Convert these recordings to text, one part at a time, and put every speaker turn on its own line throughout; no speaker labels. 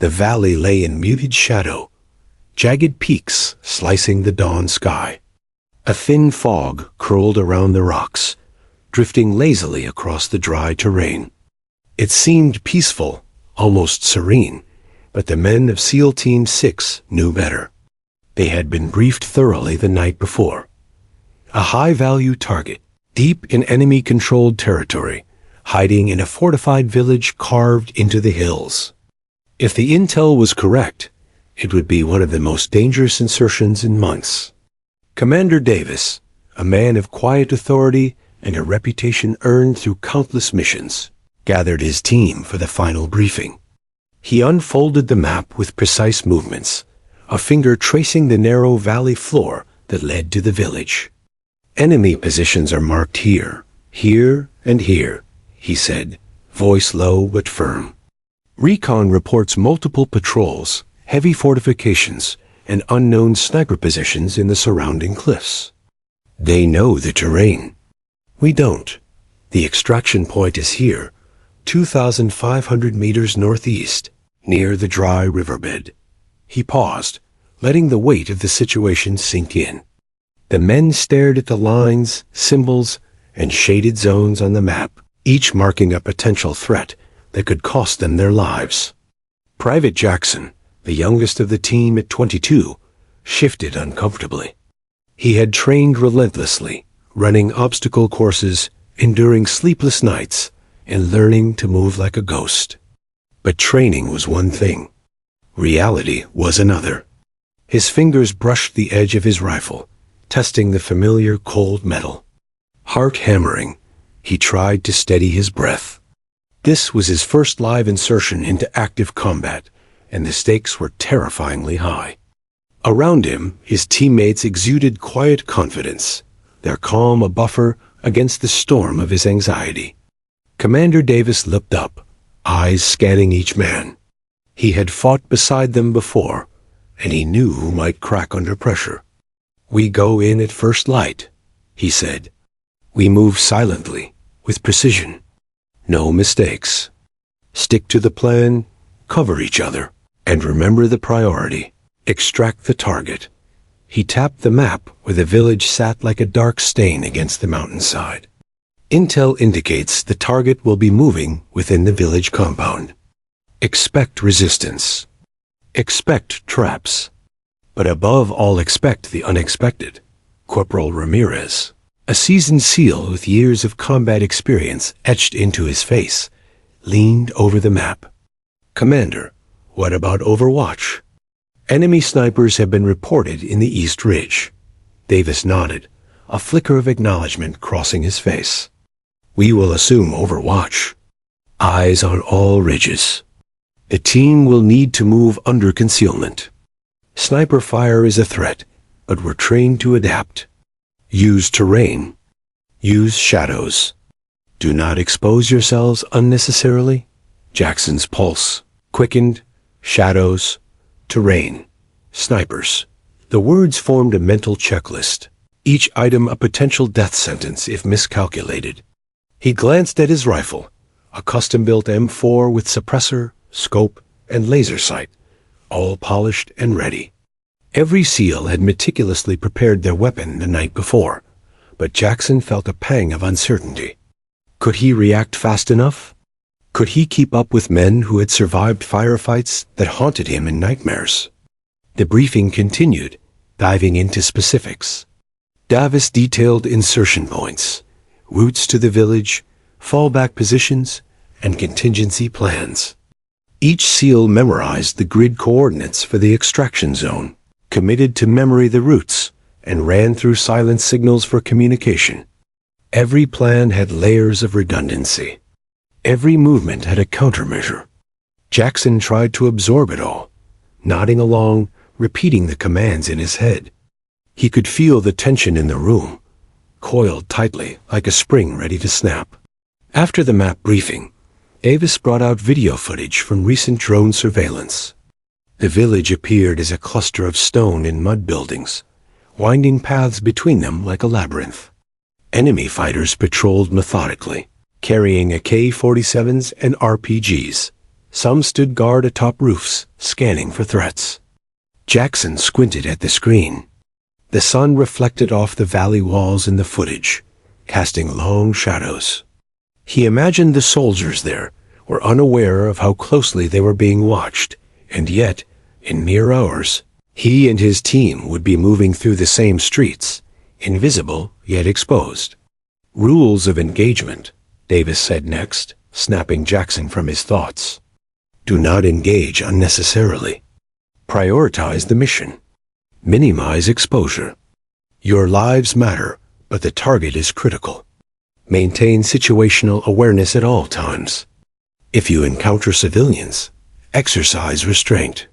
The valley lay in muted shadow, jagged peaks slicing the dawn sky. A thin fog curled around the rocks, drifting lazily across the dry terrain. It seemed peaceful, almost serene, but the men of SEAL Team 6 knew better. They had been briefed thoroughly the night before. A high-value target, deep in enemy-controlled territory, hiding in a fortified village carved into the hills. If the intel was correct, it would be one of the most dangerous insertions in months. Commander Davis, a man of quiet authority and a reputation earned through countless missions, gathered his team for the final briefing. He unfolded the map with precise movements, a finger tracing the narrow valley floor that led to the village. "Enemy positions are marked here, here, and here," he said, voice low but firm. "Recon reports multiple patrols, heavy fortifications, and unknown sniper positions in the surrounding cliffs. They know the terrain. We don't. The extraction point is here, 2,500 meters northeast, near the dry riverbed." He paused, letting the weight of the situation sink in. The men stared at the lines, symbols, and shaded zones on the map, each marking a potential threat that could cost them their lives. Private Jackson, the youngest of the team at 22, shifted uncomfortably. He had trained relentlessly, running obstacle courses, enduring sleepless nights, and learning to move like a ghost. But training was one thing. Reality was another. His fingers brushed the edge of his rifle, testing the familiar cold metal. Heart hammering, he tried to steady his breath. This was his first live insertion into active combat, and the stakes were terrifyingly high. Around him, his teammates exuded quiet confidence, their calm a buffer against the storm of his anxiety. Commander Davis looked up, eyes scanning each man. He had fought beside them before, and he knew who might crack under pressure. "We go in at first light," he said. "We move silently, with precision. No mistakes. Stick to the plan, cover each other, and remember the priority. Extract the target." He tapped the map where the village sat like a dark stain against the mountainside. "Intel indicates the target will be moving within the village compound. Expect resistance. Expect traps. But above all, expect the unexpected." Corporal Ramirez, a seasoned SEAL with years of combat experience etched into his face, leaned over the map. "Commander, what about Overwatch?" "Enemy snipers have been reported in the East Ridge." Davis nodded, a flicker of acknowledgement crossing his face. "We will assume Overwatch. Eyes on all ridges. The team will need to move under concealment. Sniper fire is a threat, but we're trained to adapt. Use terrain. Use shadows. Do not expose yourselves unnecessarily." Jackson's pulse quickened. Shadows, terrain, snipers. The words formed a mental checklist, each item a potential death sentence if miscalculated. He glanced at his rifle, a custom-built M4 with suppressor, scope, and laser sight, all polished and ready. Every SEAL had meticulously prepared their weapon the night before, but Jackson felt a pang of uncertainty. Could he react fast enough? Could he keep up with men who had survived firefights that haunted him in nightmares? The briefing continued, diving into specifics. Davis detailed insertion points, routes to the village, fallback positions, and contingency plans. Each SEAL memorized the grid coordinates for the extraction zone, committed to memory the routes, and ran through silent signals for communication. Every plan had layers of redundancy. Every movement had a countermeasure. Jackson tried to absorb it all, nodding along, repeating the commands in his head. He could feel the tension in the room, coiled tightly like a spring ready to snap. After the map briefing, Davis brought out video footage from recent drone surveillance. The village appeared as a cluster of stone and mud buildings, winding paths between them like a labyrinth. Enemy fighters patrolled methodically, carrying AK-47s and RPGs, Some stood guard atop roofs, scanning for threats. Jackson squinted at the screen. The sun reflected off the valley walls in the footage, casting long shadows. He imagined the soldiers there were unaware of how closely they were being watched, and yet, in mere hours, he and his team would be moving through the same streets, invisible yet exposed. "Rules of engagement," Davis said next, snapping Jackson from his thoughts. "Do not engage unnecessarily. Prioritize the mission. Minimize exposure. Your lives matter, but the target is critical. Maintain situational awareness at all times. If you encounter civilians, exercise restraint.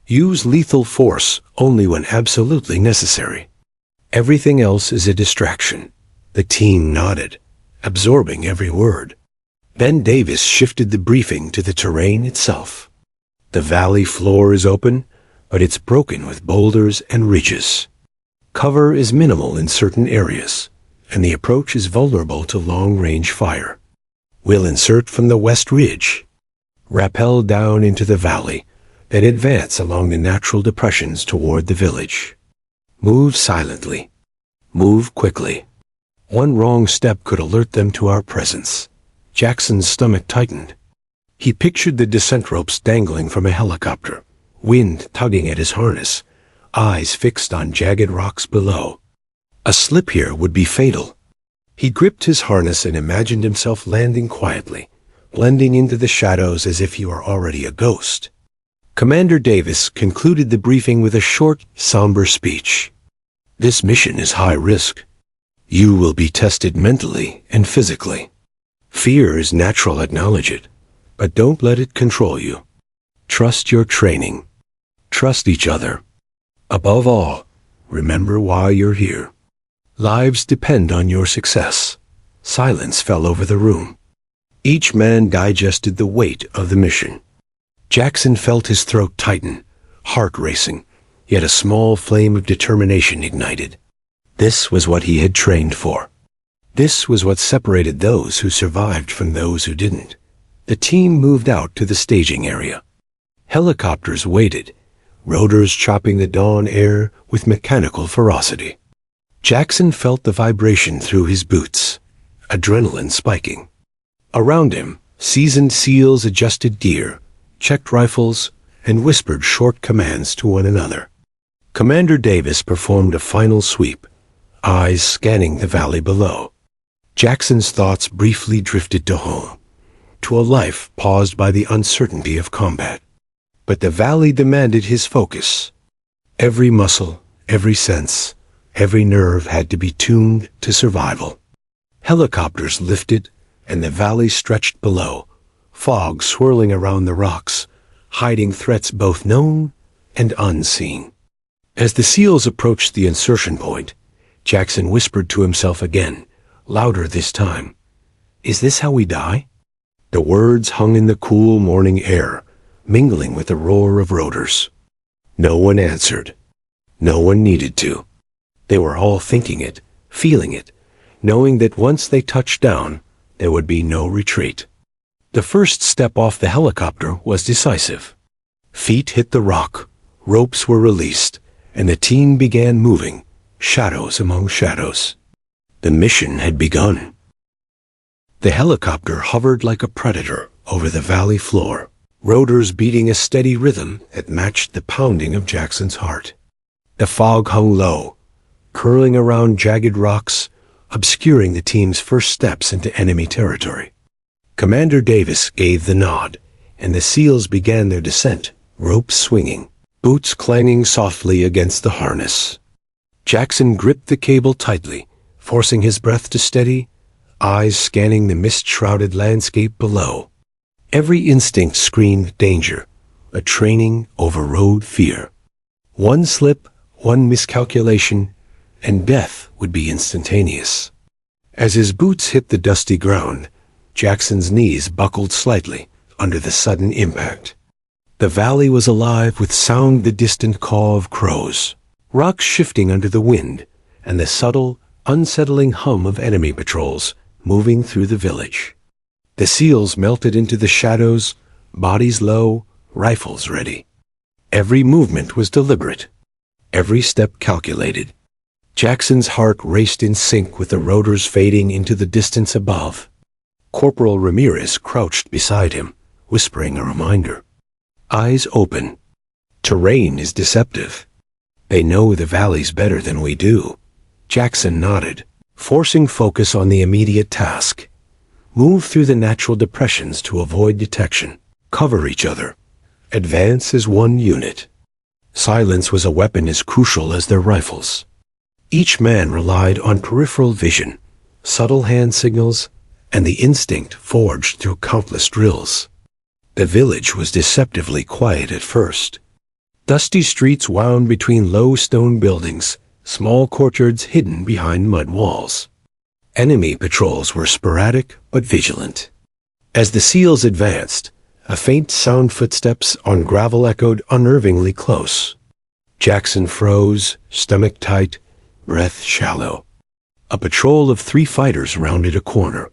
Use lethal force only when absolutely necessary. Everything else is a distraction." The team nodded, absorbing every word. Then Davis shifted the briefing to the terrain itself. "The valley floor is open, but it's broken with boulders and ridges. Cover is minimal in certain areas, and the approach is vulnerable to long-range fire. We'll insert from the west ridge, rappel down into the valley, then advance along the natural depressions toward the village. Move silently. Move quickly. One wrong step could alert them to our presence." Jackson's stomach tightened. He pictured the descent ropes dangling from a helicopter, wind tugging at his harness, eyes fixed on jagged rocks below. A slip here would be fatal. He gripped his harness and imagined himself landing quietly, blending into the shadows as if he were already a ghost. Commander Davis concluded the briefing with a short, somber speech. "This mission is high risk. You will be tested mentally and physically. Fear is natural, acknowledge it, but don't let it control you. Trust your training. Trust each other. Above all, remember why you're here. Lives depend on your success." Silence fell over the room. Each man digested the weight of the mission. Jackson felt his throat tighten, heart racing, yet a small flame of determination ignited. This was what he had trained for. This was what separated those who survived from those who didn't. The team moved out to the staging area. Helicopters waited, rotors chopping the dawn air with mechanical ferocity. Jackson felt the vibration through his boots, adrenaline spiking. Around him, seasoned SEALs adjusted gear, checked rifles, and whispered short commands to one another. Commander Davis performed a final sweep, eyes scanning the valley below. Jackson's thoughts briefly drifted to home, to a life paused by the uncertainty of combat. But the valley demanded his focus. Every muscle, every sense, every nerve had to be tuned to survival. Helicopters lifted, and the valley stretched below, fog swirling around the rocks, hiding threats both known and unseen. As the SEALs approached the insertion point, Jackson whispered to himself again, louder this time, "Is this how we die?" The words hung in the cool morning air, mingling with the roar of rotors. No one answered. No one needed to. They were all thinking it, feeling it, knowing that once they touched down, there would be no retreat. The first step off the helicopter was decisive. Feet hit the rock, ropes were released, and the team began moving, shadows among shadows. The mission had begun. The helicopter hovered like a predator over the valley floor, rotors beating a steady rhythm that matched the pounding of Jackson's heart. The fog hung low, curling around jagged rocks, obscuring the team's first steps into enemy territory. Commander Davis gave the nod, and the SEALs began their descent, ropes swinging, boots clanging softly against the harness. Jackson gripped the cable tightly, forcing his breath to steady, eyes scanning the mist-shrouded landscape below. Every instinct screamed danger, a training overrode fear. One slip, one miscalculation, and death would be instantaneous. As his boots hit the dusty ground, Jackson's knees buckled slightly under the sudden impact. The valley was alive with sound, the distant caw of crows, rocks shifting under the wind, and the subtle, unsettling hum of enemy patrols moving through the village. The SEALs melted into the shadows, bodies low, rifles ready. Every movement was deliberate, every step calculated. Jackson's heart raced in sync with the rotors fading into the distance above. Corporal Ramirez crouched beside him, whispering a reminder. Eyes open. Terrain is deceptive. They know the valleys better than we do. Jackson nodded, forcing focus on the immediate task. Move through the natural depressions to avoid detection. Cover each other. Advance as one unit. Silence was a weapon as crucial as their rifles. Each man relied on peripheral vision, subtle hand signals, and the instinct forged through countless drills. The village was deceptively quiet at first. Dusty streets wound between low stone buildings, small courtyards hidden behind mud walls. Enemy patrols were sporadic but vigilant. As the SEALs advanced, a faint sound footsteps on gravel echoed unnervingly close. Jackson froze, stomach tight, breath shallow. A patrol of 3 fighters rounded a corner.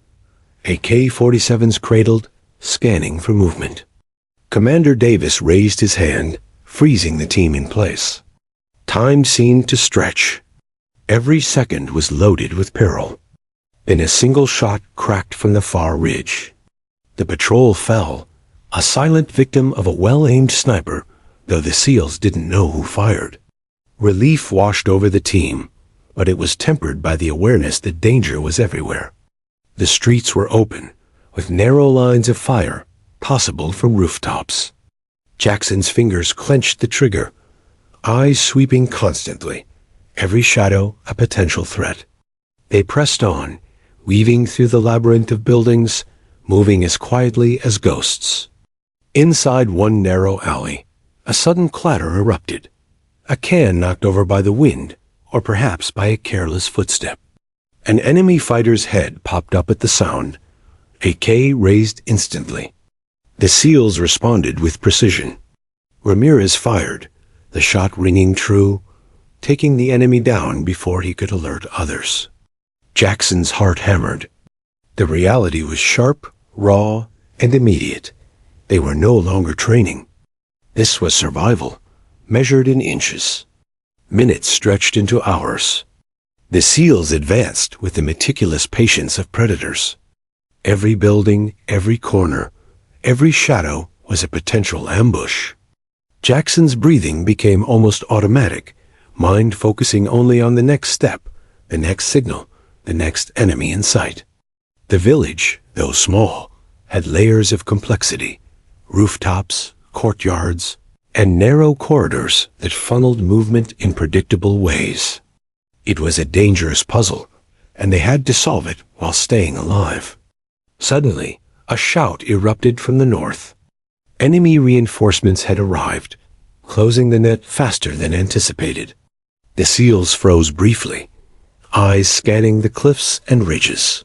AK-47s cradled, scanning for movement. Commander Davis raised his hand, freezing the team in place. Time seemed to stretch. Every second was loaded with peril. Then a single shot cracked from the far ridge. The patrol fell, a silent victim of a well-aimed sniper, though the SEALs didn't know who fired. Relief washed over the team, but it was tempered by the awareness that danger was everywhere. The streets were open, with narrow lines of fire, possible from rooftops. Jackson's fingers clenched the trigger, eyes sweeping constantly, every shadow a potential threat. They pressed on, weaving through the labyrinth of buildings, moving as quietly as ghosts. Inside one narrow alley, a sudden clatter erupted. A can knocked over by the wind, or perhaps by a careless footstep. An enemy fighter's head popped up at the sound. AK raised instantly. The SEALs responded with precision. Ramirez fired, the shot ringing true, taking the enemy down before he could alert others. Jackson's heart hammered. The reality was sharp, raw, and immediate. They were no longer training. This was survival, measured in inches. Minutes stretched into hours. The SEALs advanced with the meticulous patience of predators. Every building, every corner, every shadow was a potential ambush. Jackson's breathing became almost automatic, mind focusing only on the next step, the next signal, the next enemy in sight. The village, though small, had layers of complexity, rooftops, courtyards, and narrow corridors that funneled movement in predictable ways. It was a dangerous puzzle, and they had to solve it while staying alive. Suddenly, a shout erupted from the north. Enemy reinforcements had arrived, closing the net faster than anticipated. The SEALs froze briefly, eyes scanning the cliffs and ridges.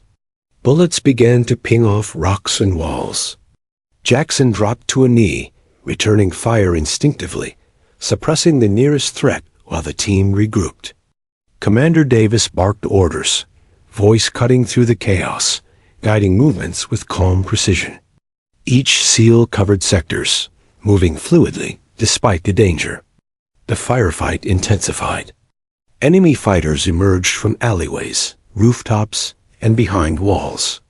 Bullets began to ping off rocks and walls. Jackson dropped to a knee, returning fire instinctively, suppressing the nearest threat while the team regrouped. Commander Davis barked orders, voice cutting through the chaos, guiding movements with calm precision. Each SEAL covered sectors, moving fluidly despite the danger. The firefight intensified. Enemy fighters emerged from alleyways, rooftops, and behind walls.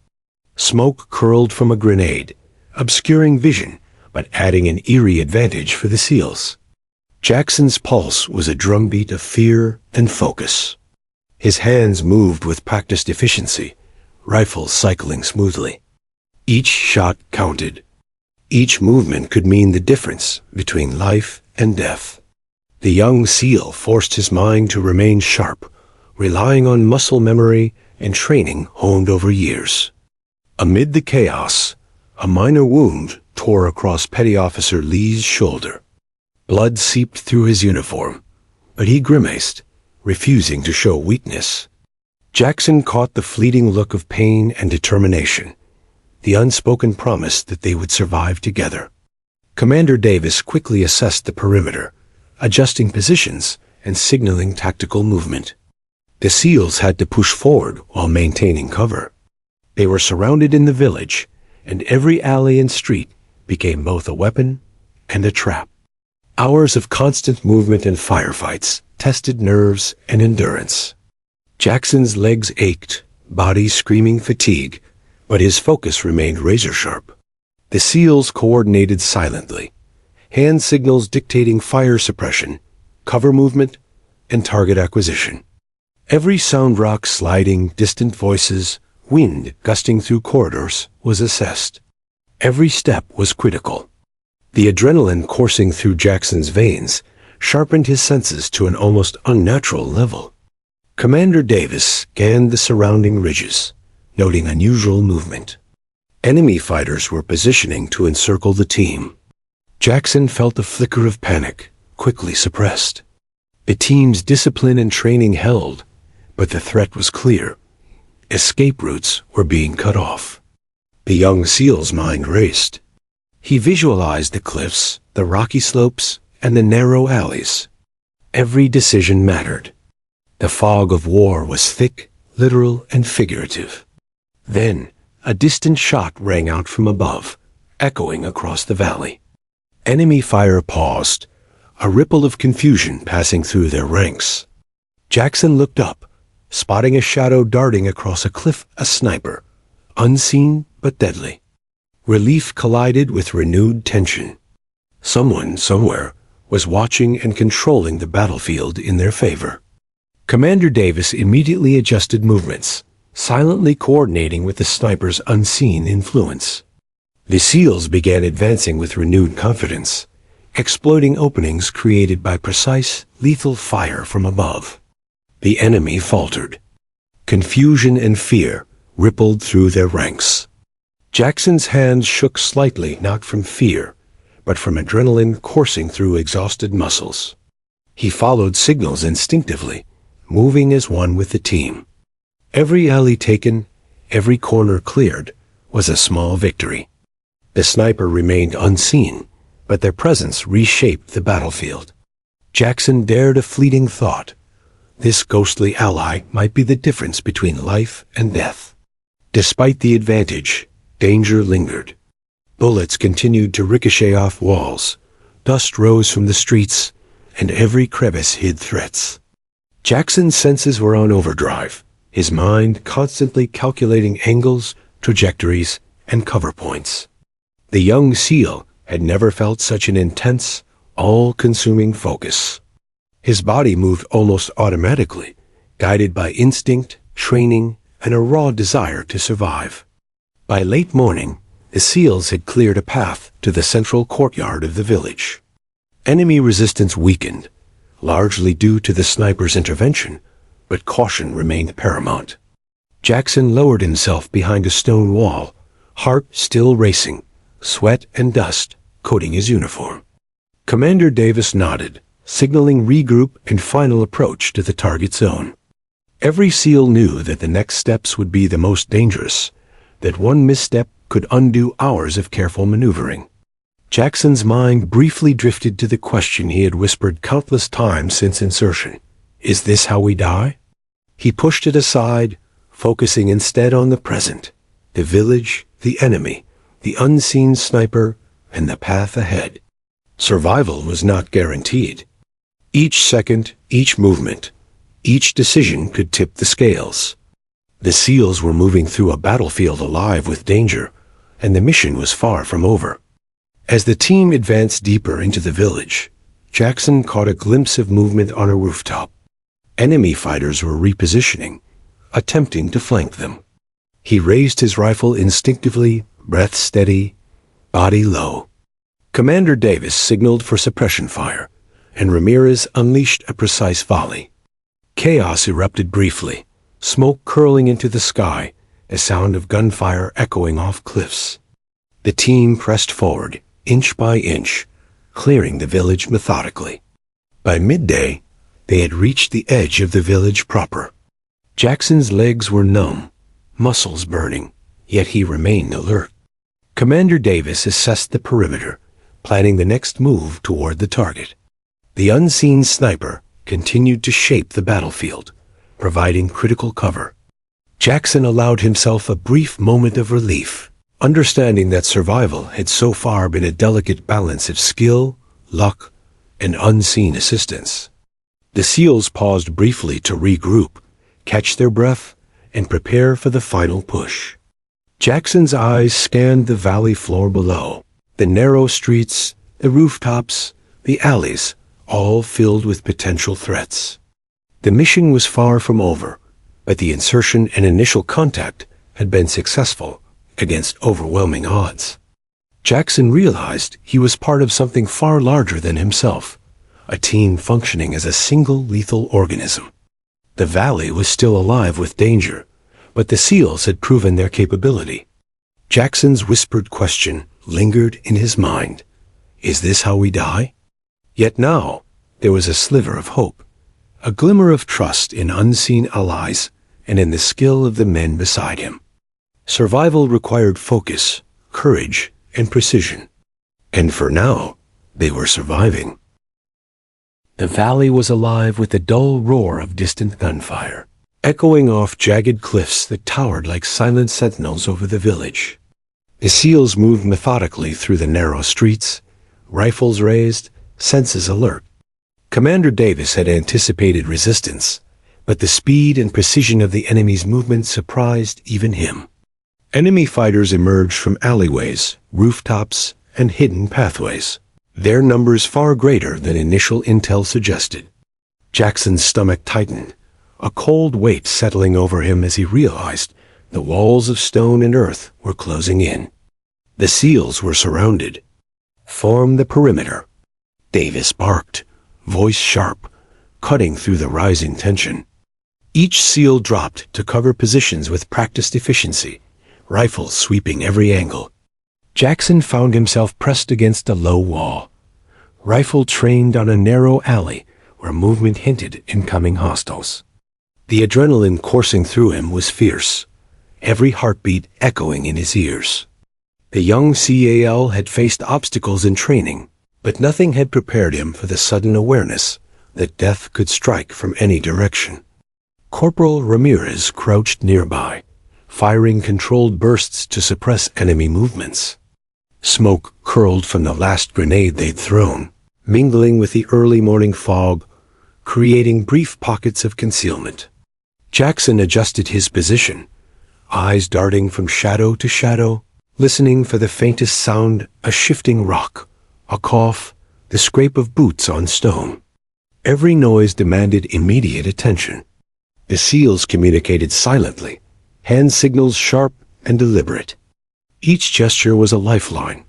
Smoke curled from a grenade, obscuring vision, but adding an eerie advantage for the SEALs. Jackson's pulse was a drumbeat of fear and focus. His hands moved with practiced efficiency, rifles cycling smoothly. Each shot counted. Each movement could mean the difference between life and death. The young SEAL forced his mind to remain sharp, relying on muscle memory and training honed over years. Amid the chaos, a minor wound tore across Petty Officer Lee's shoulder. Blood seeped through his uniform, but he grimaced, refusing to show weakness. Jackson caught the fleeting look of pain and determination, the unspoken promise that they would survive together. Commander Davis quickly assessed the perimeter, adjusting positions and signaling tactical movement. The SEALs had to push forward while maintaining cover. They were surrounded in the village, and every alley and street became both a weapon and a trap. Hours of constant movement and firefights tested nerves and endurance. Jackson's legs ached, body screaming fatigue, but his focus remained razor-sharp. The SEALs coordinated silently, hand signals dictating fire suppression, cover movement, and target acquisition. Every sound rock sliding, distant voices, wind gusting through corridors was assessed. Every step was critical. The adrenaline coursing through Jackson's veins sharpened his senses to an almost unnatural level. Commander Davis scanned the surrounding ridges, noting unusual movement. Enemy fighters were positioning to encircle the team. Jackson felt a flicker of panic, quickly suppressed. The team's discipline and training held, but the threat was clear. Escape routes were being cut off. The young SEAL's mind raced. He visualized the cliffs, the rocky slopes, and the narrow alleys. Every decision mattered. The fog of war was thick, literal, and figurative. Then, a distant shot rang out from above, echoing across the valley. Enemy fire paused, a ripple of confusion passing through their ranks. Jackson looked up, spotting a shadow darting across a cliff, a sniper, unseen but deadly. Relief collided with renewed tension. Someone, somewhere, was watching and controlling the battlefield in their favor. Commander Davis immediately adjusted movements, silently coordinating with the sniper's unseen influence. The SEALs began advancing with renewed confidence, exploiting openings created by precise, lethal fire from above. The enemy faltered. Confusion and fear rippled through their ranks. Jackson's hands shook slightly, not from fear, but from adrenaline coursing through exhausted muscles. He followed signals instinctively, moving as one with the team. Every alley taken, every corner cleared, was a small victory. The sniper remained unseen, but their presence reshaped the battlefield. Jackson dared a fleeting thought. This ghostly ally might be the difference between life and death. Despite the advantage, danger lingered. Bullets continued to ricochet off walls, dust rose from the streets, and every crevice hid threats. Jackson's senses were on overdrive, his mind constantly calculating angles, trajectories, and cover points. The young SEAL had never felt such an intense, all-consuming focus. His body moved almost automatically, guided by instinct, training, and a raw desire to survive. By late morning, the SEALs had cleared a path to the central courtyard of the village. Enemy resistance weakened, largely due to the sniper's intervention, but caution remained paramount. Jackson lowered himself behind a stone wall, heart still racing, sweat and dust coating his uniform. Commander Davis nodded, signaling regroup and final approach to the target zone. Every SEAL knew that the next steps would be the most dangerous, that one misstep could undo hours of careful maneuvering. Jackson's mind briefly drifted to the question he had whispered countless times since insertion. Is this how we die? He pushed it aside, focusing instead on the present, the village, the enemy, the unseen sniper, and the path ahead. Survival was not guaranteed. Each second, each movement, each decision could tip the scales. The SEALs were moving through a battlefield alive with danger, and the mission was far from over. As the team advanced deeper into the village, Jackson caught a glimpse of movement on a rooftop. Enemy fighters were repositioning, attempting to flank them. He raised his rifle instinctively, breath steady, body low. Commander Davis signaled for suppression fire, and Ramirez unleashed a precise volley. Chaos erupted briefly, smoke curling into the sky, a sound of gunfire echoing off cliffs. The team pressed forward, inch by inch, clearing the village methodically. By midday, they had reached the edge of the village proper. Jackson's legs were numb, muscles burning, yet he remained alert. Commander Davis assessed the perimeter, planning the next move toward the target. The unseen sniper continued to shape the battlefield, providing critical cover. Jackson allowed himself a brief moment of relief, understanding that survival had so far been a delicate balance of skill, luck, and unseen assistance. The SEALs paused briefly to regroup, catch their breath, and prepare for the final push. Jackson's eyes scanned the valley floor below, the narrow streets, the rooftops, the alleys, all filled with potential threats. The mission was far from over, but the insertion and initial contact had been successful against overwhelming odds. Jackson realized he was part of something far larger than himself, a team functioning as a single lethal organism. The valley was still alive with danger, but the SEALs had proven their capability. Jackson's whispered question lingered in his mind. Is this how we die? Yet now, there was a sliver of hope, a glimmer of trust in unseen allies and in the skill of the men beside him. Survival required focus, courage, and precision. And for now, they were surviving. The valley was alive with the dull roar of distant gunfire, echoing off jagged cliffs that towered like silent sentinels over the village. The SEALs moved methodically through the narrow streets, rifles raised, senses alert. Commander Davis had anticipated resistance, but the speed and precision of the enemy's movement surprised even him. Enemy fighters emerged from alleyways, rooftops, and hidden pathways, their numbers far greater than initial intel suggested. Jackson's stomach tightened, a cold weight settling over him as he realized the walls of stone and earth were closing in. The SEALs were surrounded. Form the perimeter. Davis barked, voice sharp, cutting through the rising tension. Each SEAL dropped to cover positions with practiced efficiency, rifles sweeping every angle. Jackson found himself pressed against a low wall, rifle trained on a narrow alley where movement hinted incoming hostiles. The adrenaline coursing through him was fierce, every heartbeat echoing in his ears. The young CAL had faced obstacles in training, but nothing had prepared him for the sudden awareness that death could strike from any direction. Corporal Ramirez crouched nearby, firing controlled bursts to suppress enemy movements. Smoke curled from the last grenade they'd thrown, mingling with the early morning fog, creating brief pockets of concealment. Jackson adjusted his position, eyes darting from shadow to shadow, listening for the faintest sound, a shifting rock, a cough, the scrape of boots on stone. Every noise demanded immediate attention. The SEALs communicated silently, hand signals sharp and deliberate. Each gesture was a lifeline,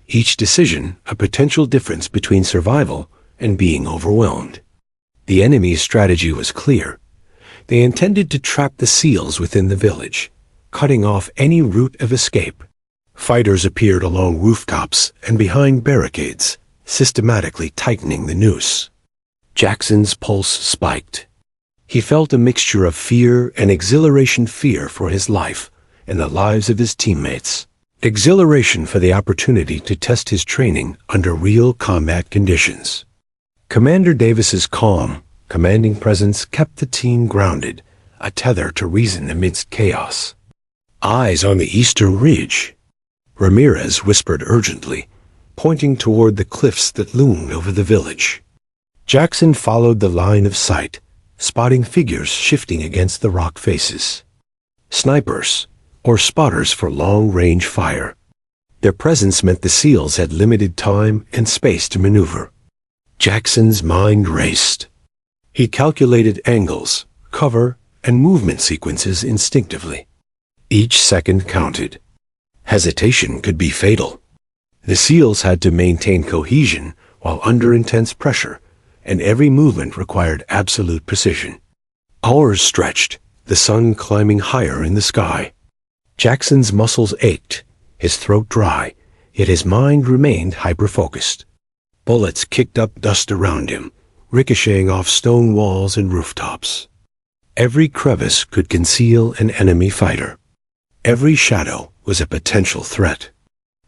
each decision a potential difference between survival and being overwhelmed. The enemy's strategy was clear. They intended to trap the SEALs within the village, cutting off any route of escape. Fighters appeared along rooftops and behind barricades, systematically tightening the noose. Jackson's pulse spiked. He felt a mixture of fear and exhilaration, fear for his life and the lives of his teammates. Exhilaration for the opportunity to test his training under real combat conditions. Commander Davis's calm, commanding presence kept the team grounded, a tether to reason amidst chaos. Eyes on the eastern ridge. Ramirez whispered urgently, pointing toward the cliffs that loomed over the village. Jackson followed the line of sight, spotting figures shifting against the rock faces. Snipers, or spotters for long-range fire. Their presence meant the SEALs had limited time and space to maneuver. Jackson's mind raced. He calculated angles, cover, and movement sequences instinctively. Each second counted. Hesitation could be fatal. The SEALs had to maintain cohesion while under intense pressure, and every movement required absolute precision. Hours stretched, the sun climbing higher in the sky. Jackson's muscles ached, his throat dry, yet his mind remained hyper-focused. Bullets kicked up dust around him, ricocheting off stone walls and rooftops. Every crevice could conceal an enemy fighter. Every shadow was a potential threat.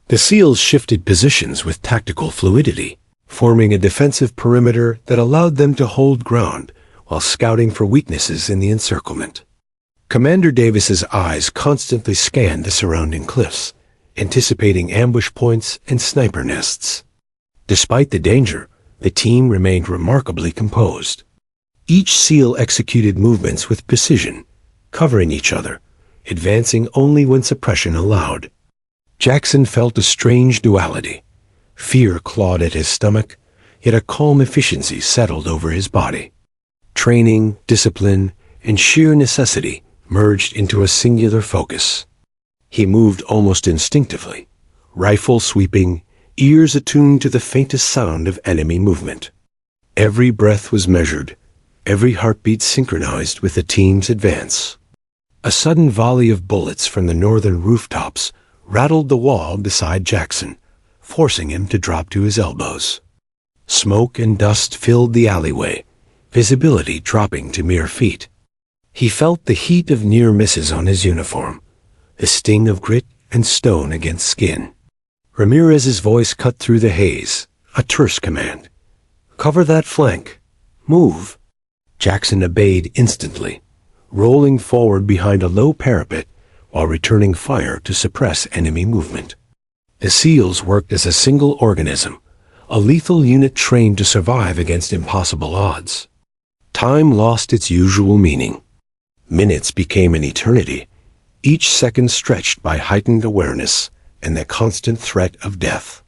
The SEALs shifted positions with tactical fluidity, forming a defensive perimeter that allowed them to hold ground while scouting for weaknesses in the encirclement. Commander Davis's eyes constantly scanned the surrounding cliffs, anticipating ambush points and sniper nests. Despite the danger, the team remained remarkably composed. Each SEAL executed movements with precision, covering each other, advancing only when suppression allowed. Jackson felt a strange duality. Fear clawed at his stomach, yet a calm efficiency settled over his body. Training, discipline, and sheer necessity merged into a singular focus. He moved almost instinctively, rifle sweeping, ears attuned to the faintest sound of enemy movement. Every breath was measured, every heartbeat synchronized with the team's advance. A sudden volley of bullets from the northern rooftops rattled the wall beside Jackson, forcing him to drop to his elbows. Smoke and dust filled the alleyway, visibility dropping to mere feet. He felt the heat of near misses on his uniform, the sting of grit and stone against skin. Ramirez's voice cut through the haze, a terse command. "Cover that flank. Move." Jackson obeyed instantly, rolling forward behind a low parapet while returning fire to suppress enemy movement. The SEALs worked as a single organism, a lethal unit trained to survive against impossible odds. Time lost its usual meaning. Minutes became an eternity, each second stretched by heightened awareness and the constant threat of death.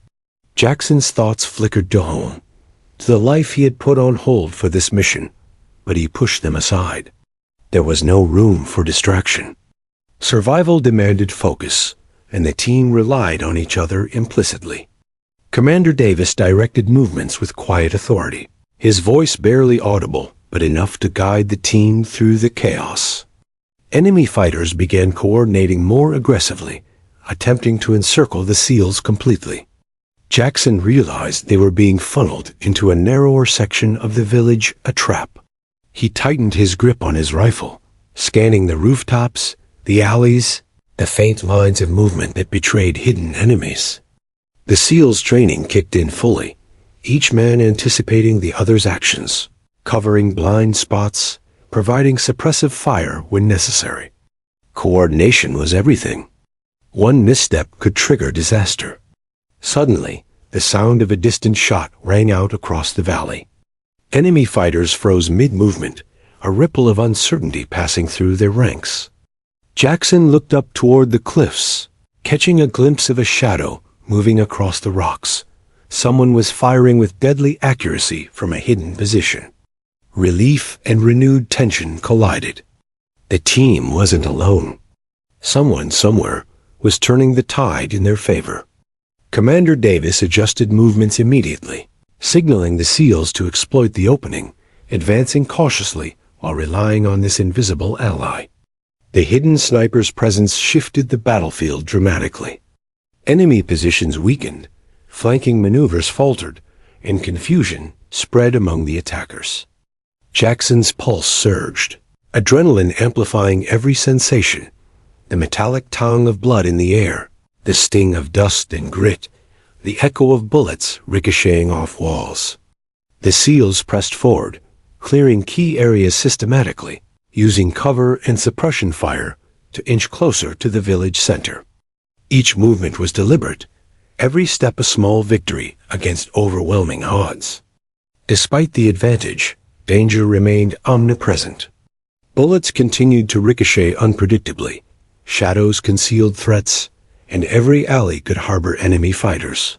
Jackson's thoughts flickered to home, to the life he had put on hold for this mission, but he pushed them aside. There was no room for distraction. Survival demanded focus, and the team relied on each other implicitly. Commander Davis directed movements with quiet authority, his voice barely audible, but enough to guide the team through the chaos. Enemy fighters began coordinating more aggressively, attempting to encircle the SEALs completely. Jackson realized they were being funneled into a narrower section of the village, a trap. He tightened his grip on his rifle, scanning the rooftops, the alleys, the faint lines of movement that betrayed hidden enemies. The SEALs' training kicked in fully, each man anticipating the other's actions, covering blind spots, providing suppressive fire when necessary. Coordination was everything. One misstep could trigger disaster. Suddenly, the sound of a distant shot rang out across the valley. Enemy fighters froze mid-movement, a ripple of uncertainty passing through their ranks. Jackson looked up toward the cliffs, catching a glimpse of a shadow moving across the rocks. Someone was firing with deadly accuracy from a hidden position. Relief and renewed tension collided. The team wasn't alone. Someone somewhere was turning the tide in their favor. Commander Davis adjusted movements immediately, signaling the SEALs to exploit the opening, advancing cautiously while relying on this invisible ally. The hidden sniper's presence shifted the battlefield dramatically. Enemy positions weakened, flanking maneuvers faltered, and confusion spread among the attackers. Jackson's pulse surged, adrenaline amplifying every sensation, the metallic tongue of blood in the air, the sting of dust and grit, the echo of bullets ricocheting off walls. The SEALs pressed forward, clearing key areas systematically, using cover and suppression fire to inch closer to the village center. Each movement was deliberate, every step a small victory against overwhelming odds. Despite the advantage, danger remained omnipresent. Bullets continued to ricochet unpredictably, shadows concealed threats, and every alley could harbor enemy fighters.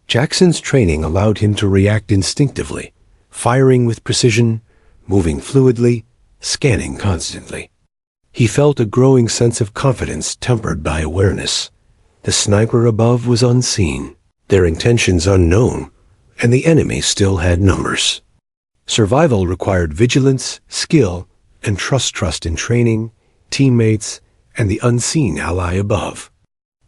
Jackson's training allowed him to react instinctively, firing with precision, moving fluidly, scanning constantly. He felt a growing sense of confidence tempered by awareness. The sniper above was unseen, their intentions unknown, and the enemy still had numbers. Survival required vigilance, skill, and trust in training, teammates, and the unseen ally above.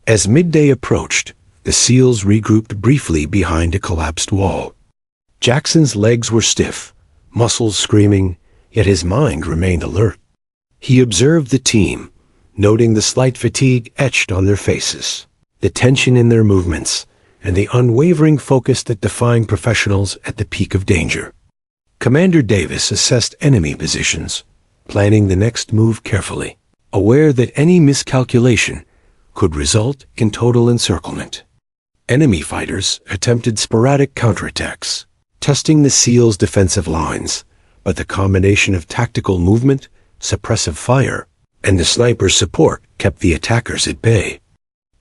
As midday approached, the SEALs regrouped briefly behind a collapsed wall. Jackson's legs were stiff, muscles screaming, yet his mind remained alert. He observed the team, noting the slight fatigue etched on their faces, the tension in their movements, and the unwavering focus that defined professionals at the peak of danger. Commander Davis assessed enemy positions, planning the next move carefully, aware that any miscalculation could result in total encirclement. Enemy fighters attempted sporadic counterattacks, testing the SEALs' defensive lines, but the combination of tactical movement, suppressive fire, and the sniper's support kept the attackers at bay.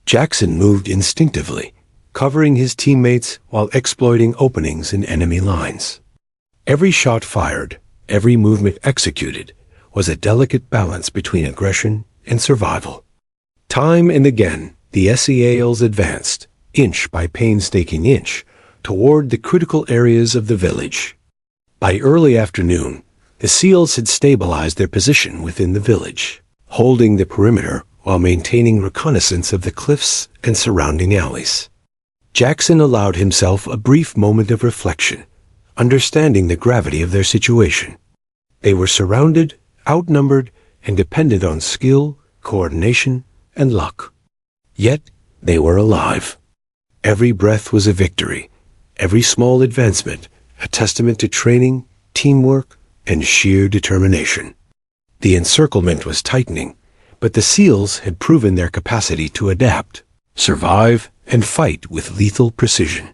Jackson moved instinctively, covering his teammates while exploiting openings in enemy lines. Every shot fired, every movement executed, was a delicate balance between aggression and survival. Time and again, the SEALs advanced, inch by painstaking inch, toward the critical areas of the village. By early afternoon, the SEALs had stabilized their position within the village, holding the perimeter while maintaining reconnaissance of the cliffs and surrounding alleys. Jackson allowed himself a brief moment of reflection, understanding the gravity of their situation. They were surrounded, outnumbered, and depended on skill, coordination, and luck. Yet, they were alive. Every breath was a victory, every small advancement a testament to training, teamwork, and sheer determination. The encirclement was tightening, but the SEALs had proven their capacity to adapt, survive, and fight with lethal precision.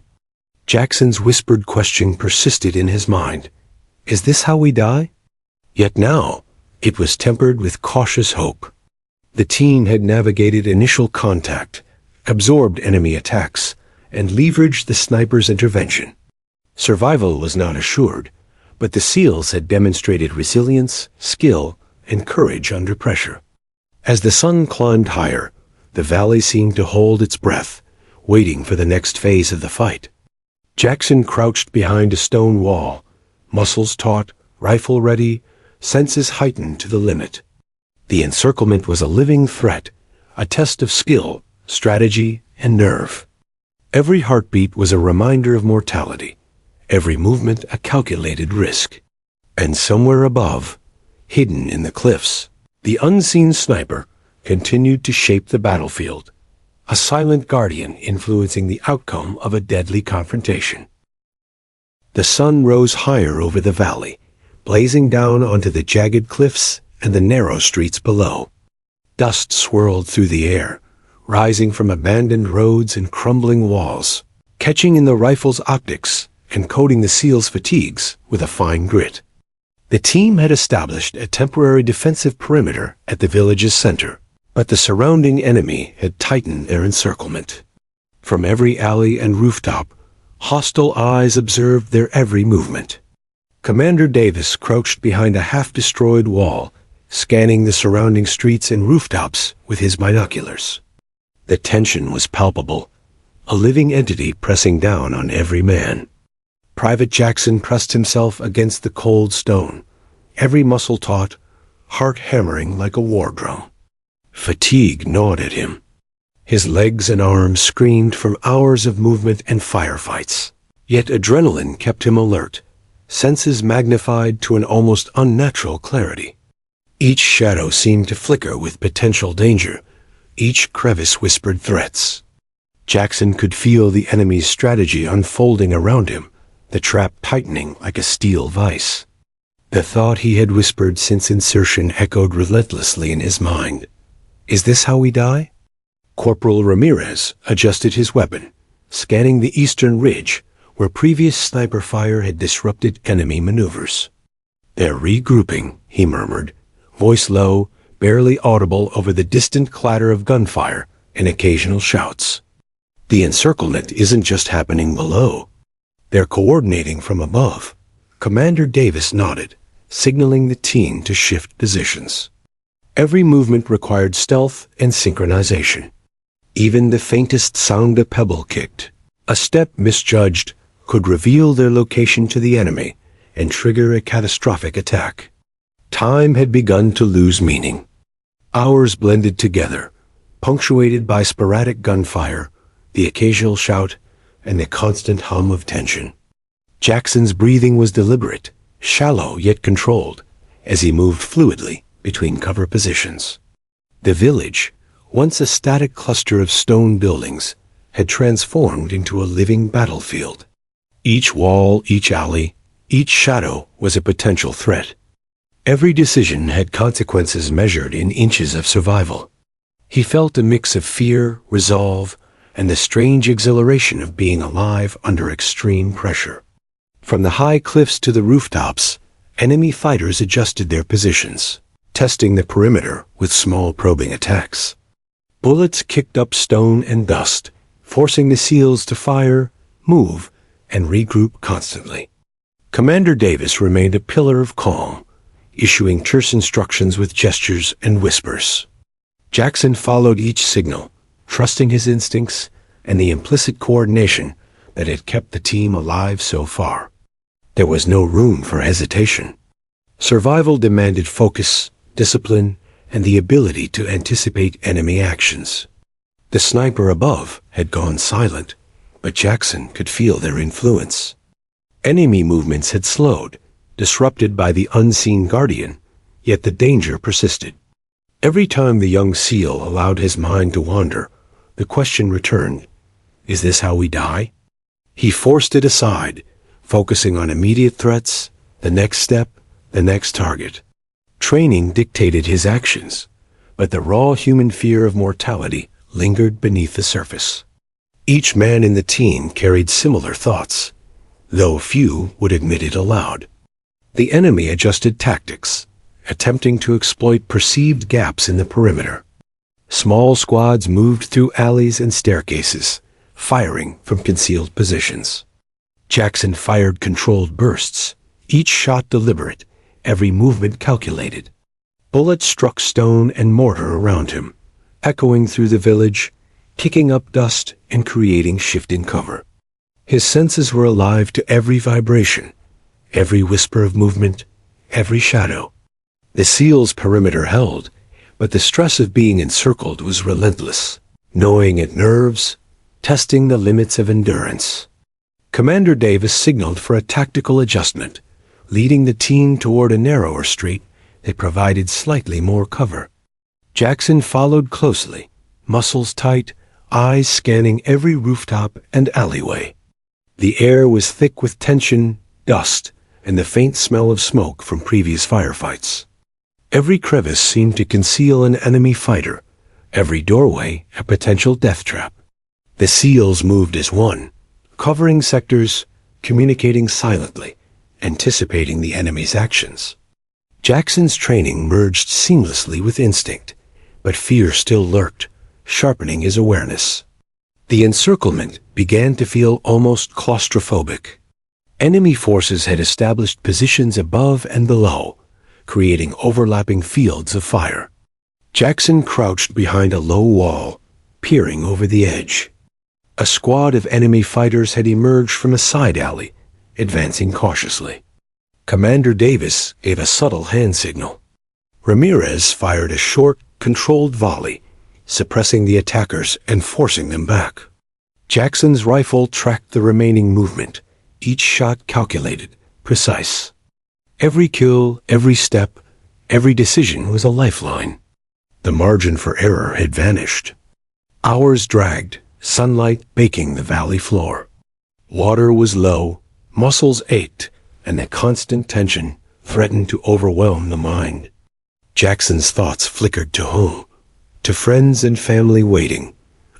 Jackson's whispered question persisted in his mind. Is this how we die? Yet now, it was tempered with cautious hope. The team had navigated initial contact, absorbed enemy attacks, and leveraged the sniper's intervention. Survival was not assured, but the SEALs had demonstrated resilience, skill, and courage under pressure. As the sun climbed higher, the valley seemed to hold its breath, waiting for the next phase of the fight. Jackson crouched behind a stone wall, muscles taut, rifle ready, senses heightened to the limit. The encirclement was a living threat, a test of skill, strategy, and nerve. Every heartbeat was a reminder of mortality, every movement a calculated risk. And somewhere above, hidden in the cliffs, the unseen sniper continued to shape the battlefield, a silent guardian influencing the outcome of a deadly confrontation. The sun rose higher over the valley, blazing down onto the jagged cliffs and the narrow streets below. Dust swirled through the air, rising from abandoned roads and crumbling walls, catching in the rifle's optics and coating the SEALs' fatigues with a fine grit. The team had established a temporary defensive perimeter at the village's center, but the surrounding enemy had tightened their encirclement. From every alley and rooftop, hostile eyes observed their every movement. Commander Davis crouched behind a half-destroyed wall, scanning the surrounding streets and rooftops with his binoculars. The tension was palpable, a living entity pressing down on every man. Private Jackson pressed himself against the cold stone, every muscle taut, heart hammering like a war drum. Fatigue gnawed at him. His legs and arms screamed from hours of movement and firefights. Yet adrenaline kept him alert, senses magnified to an almost unnatural clarity. Each shadow seemed to flicker with potential danger. Each crevice whispered threats. Jackson could feel the enemy's strategy unfolding around him, the trap tightening like a steel vise. The thought he had whispered since insertion echoed relentlessly in his mind. Is this how we die? Corporal Ramirez adjusted his weapon, scanning the eastern ridge where previous sniper fire had disrupted enemy maneuvers. They're regrouping, he murmured, voice low, barely audible over the distant clatter of gunfire and occasional shouts. The encirclement isn't just happening below. They're coordinating from above. Commander Davis nodded, signaling the team to shift positions. Every movement required stealth and synchronization. Even the faintest sound a pebble kicked, a step misjudged, could reveal their location to the enemy and trigger a catastrophic attack. Time had begun to lose meaning. Hours blended together, punctuated by sporadic gunfire, the occasional shout, and the constant hum of tension. Jackson's breathing was deliberate, shallow yet controlled, as he moved fluidly between cover positions. The village, once a static cluster of stone buildings, had transformed into a living battlefield. Each wall, each alley, each shadow was a potential threat. Every decision had consequences measured in inches of survival. He felt a mix of fear, resolve, and the strange exhilaration of being alive under extreme pressure. From the high cliffs to the rooftops, enemy fighters adjusted their positions, testing the perimeter with small probing attacks. Bullets kicked up stone and dust, forcing the SEALs to fire, move, and regroup constantly. Commander Davis remained a pillar of calm, issuing terse instructions with gestures and whispers. Jackson followed each signal, trusting his instincts and the implicit coordination that had kept the team alive so far. There was no room for hesitation. Survival demanded focus, discipline, and the ability to anticipate enemy actions. The sniper above had gone silent, but Jackson could feel their influence. Enemy movements had slowed, disrupted by the unseen guardian, yet the danger persisted. Every time the young SEAL allowed his mind to wander, the question returned, "Is this how we die?" He forced it aside, focusing on immediate threats, the next step, the next target. Training dictated his actions, but the raw human fear of mortality lingered beneath the surface. Each man in the team carried similar thoughts, though few would admit it aloud. The enemy adjusted tactics, attempting to exploit perceived gaps in the perimeter. Small squads moved through alleys and staircases, firing from concealed positions. Jackson fired controlled bursts, each shot deliberate, every movement calculated. Bullets struck stone and mortar around him, echoing through the village, kicking up dust and creating shifting cover. His senses were alive to every vibration, every whisper of movement, every shadow. The SEAL's perimeter held, but the stress of being encircled was relentless, gnawing at nerves, testing the limits of endurance. Commander Davis signaled for a tactical adjustment, leading the team toward a narrower street that provided slightly more cover. Jackson followed closely, muscles tight, eyes scanning every rooftop and alleyway. The air was thick with tension, dust, and the faint smell of smoke from previous firefights. Every crevice seemed to conceal an enemy fighter, every doorway a potential death trap. The SEALs moved as one, covering sectors, communicating silently, anticipating the enemy's actions. Jackson's training merged seamlessly with instinct, but fear still lurked, sharpening his awareness. The encirclement began to feel almost claustrophobic. Enemy forces had established positions above and below, creating overlapping fields of fire. Jackson crouched behind a low wall, peering over the edge. A squad of enemy fighters had emerged from a side alley, advancing cautiously. Commander Davis gave a subtle hand signal. Ramirez fired a short, controlled volley, suppressing the attackers and forcing them back. Jackson's rifle tracked the remaining movement, each shot calculated, precise. Every kill, every step, every decision was a lifeline. The margin for error had vanished. Hours dragged, sunlight baking the valley floor. Water was low, muscles ached, and the constant tension threatened to overwhelm the mind. Jackson's thoughts flickered to home, to friends and family waiting,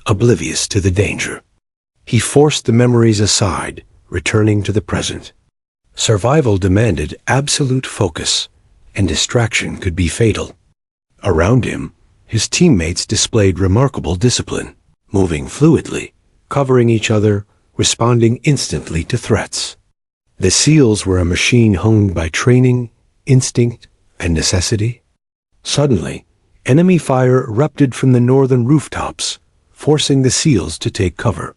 oblivious to the danger. He forced the memories aside, returning to the present. Survival demanded absolute focus, and distraction could be fatal. Around him, his teammates displayed remarkable discipline, moving fluidly, covering each other, responding instantly to threats. The SEALs were a machine honed by training, instinct, and necessity. Suddenly, enemy fire erupted from the northern rooftops, forcing the SEALs to take cover.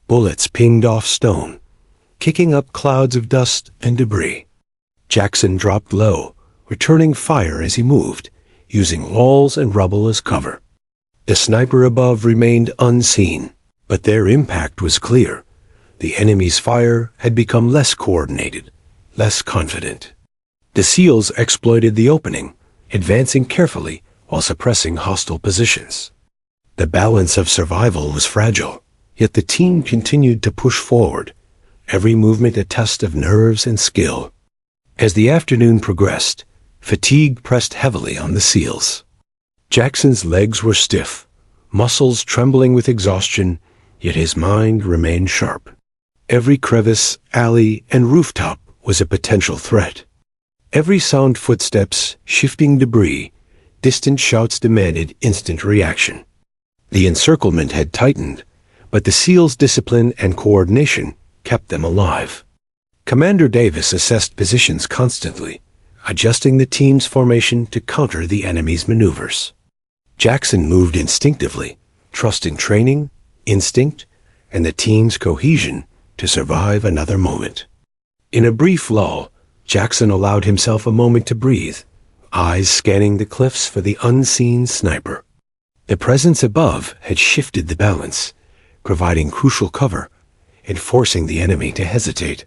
Bullets pinged off stone, kicking up clouds of dust and debris. Jackson dropped low, returning fire as he moved, using walls and rubble as cover. The sniper above remained unseen, but their impact was clear. The enemy's fire had become less coordinated, less confident. The SEALs exploited the opening, advancing carefully while suppressing hostile positions. The balance of survival was fragile, yet the team continued to push forward, every movement a test of nerves and skill. As the afternoon progressed, fatigue pressed heavily on the SEALs. Jackson's legs were stiff, muscles trembling with exhaustion, yet his mind remained sharp. Every crevice, alley, and rooftop was a potential threat. Every sound, footsteps, shifting debris, distant shouts demanded instant reaction. The encirclement had tightened, but the SEALs' discipline and coordination kept them alive. Commander Davis assessed positions constantly, adjusting the team's formation to counter the enemy's maneuvers. Jackson moved instinctively, trusting training, instinct, and the team's cohesion to survive another moment. In a brief lull, Jackson allowed himself a moment to breathe, eyes scanning the cliffs for the unseen sniper. The presence above had shifted the balance, providing crucial cover and forcing the enemy to hesitate.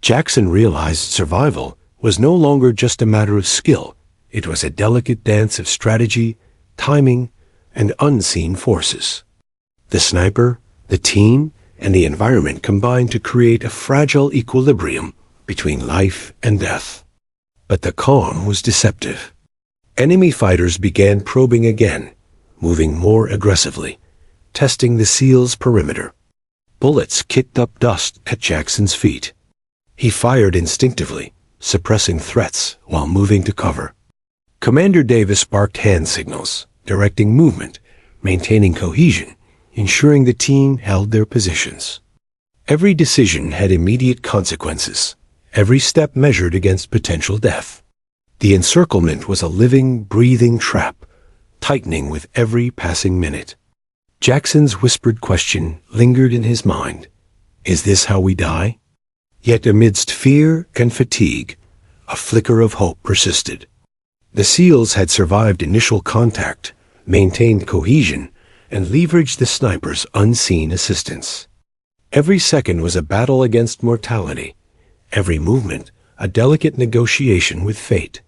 Jackson realized survival was no longer just a matter of skill. It was a delicate dance of strategy, timing, and unseen forces. The sniper, the team, and the environment combined to create a fragile equilibrium between life and death. But the calm was deceptive. Enemy fighters began probing again, moving more aggressively, testing the SEALs' perimeter. Bullets kicked up dust at Jackson's feet. He fired instinctively, suppressing threats while moving to cover. Commander Davis barked hand signals, directing movement, maintaining cohesion, ensuring the team held their positions. Every decision had immediate consequences, every step measured against potential death. The encirclement was a living, breathing trap, tightening with every passing minute. Jackson's whispered question lingered in his mind. Is this how we die? Yet amidst fear and fatigue, a flicker of hope persisted. The SEALs had survived initial contact, maintained cohesion, and leveraged the sniper's unseen assistance. Every second was a battle against mortality, every movement a delicate negotiation with fate.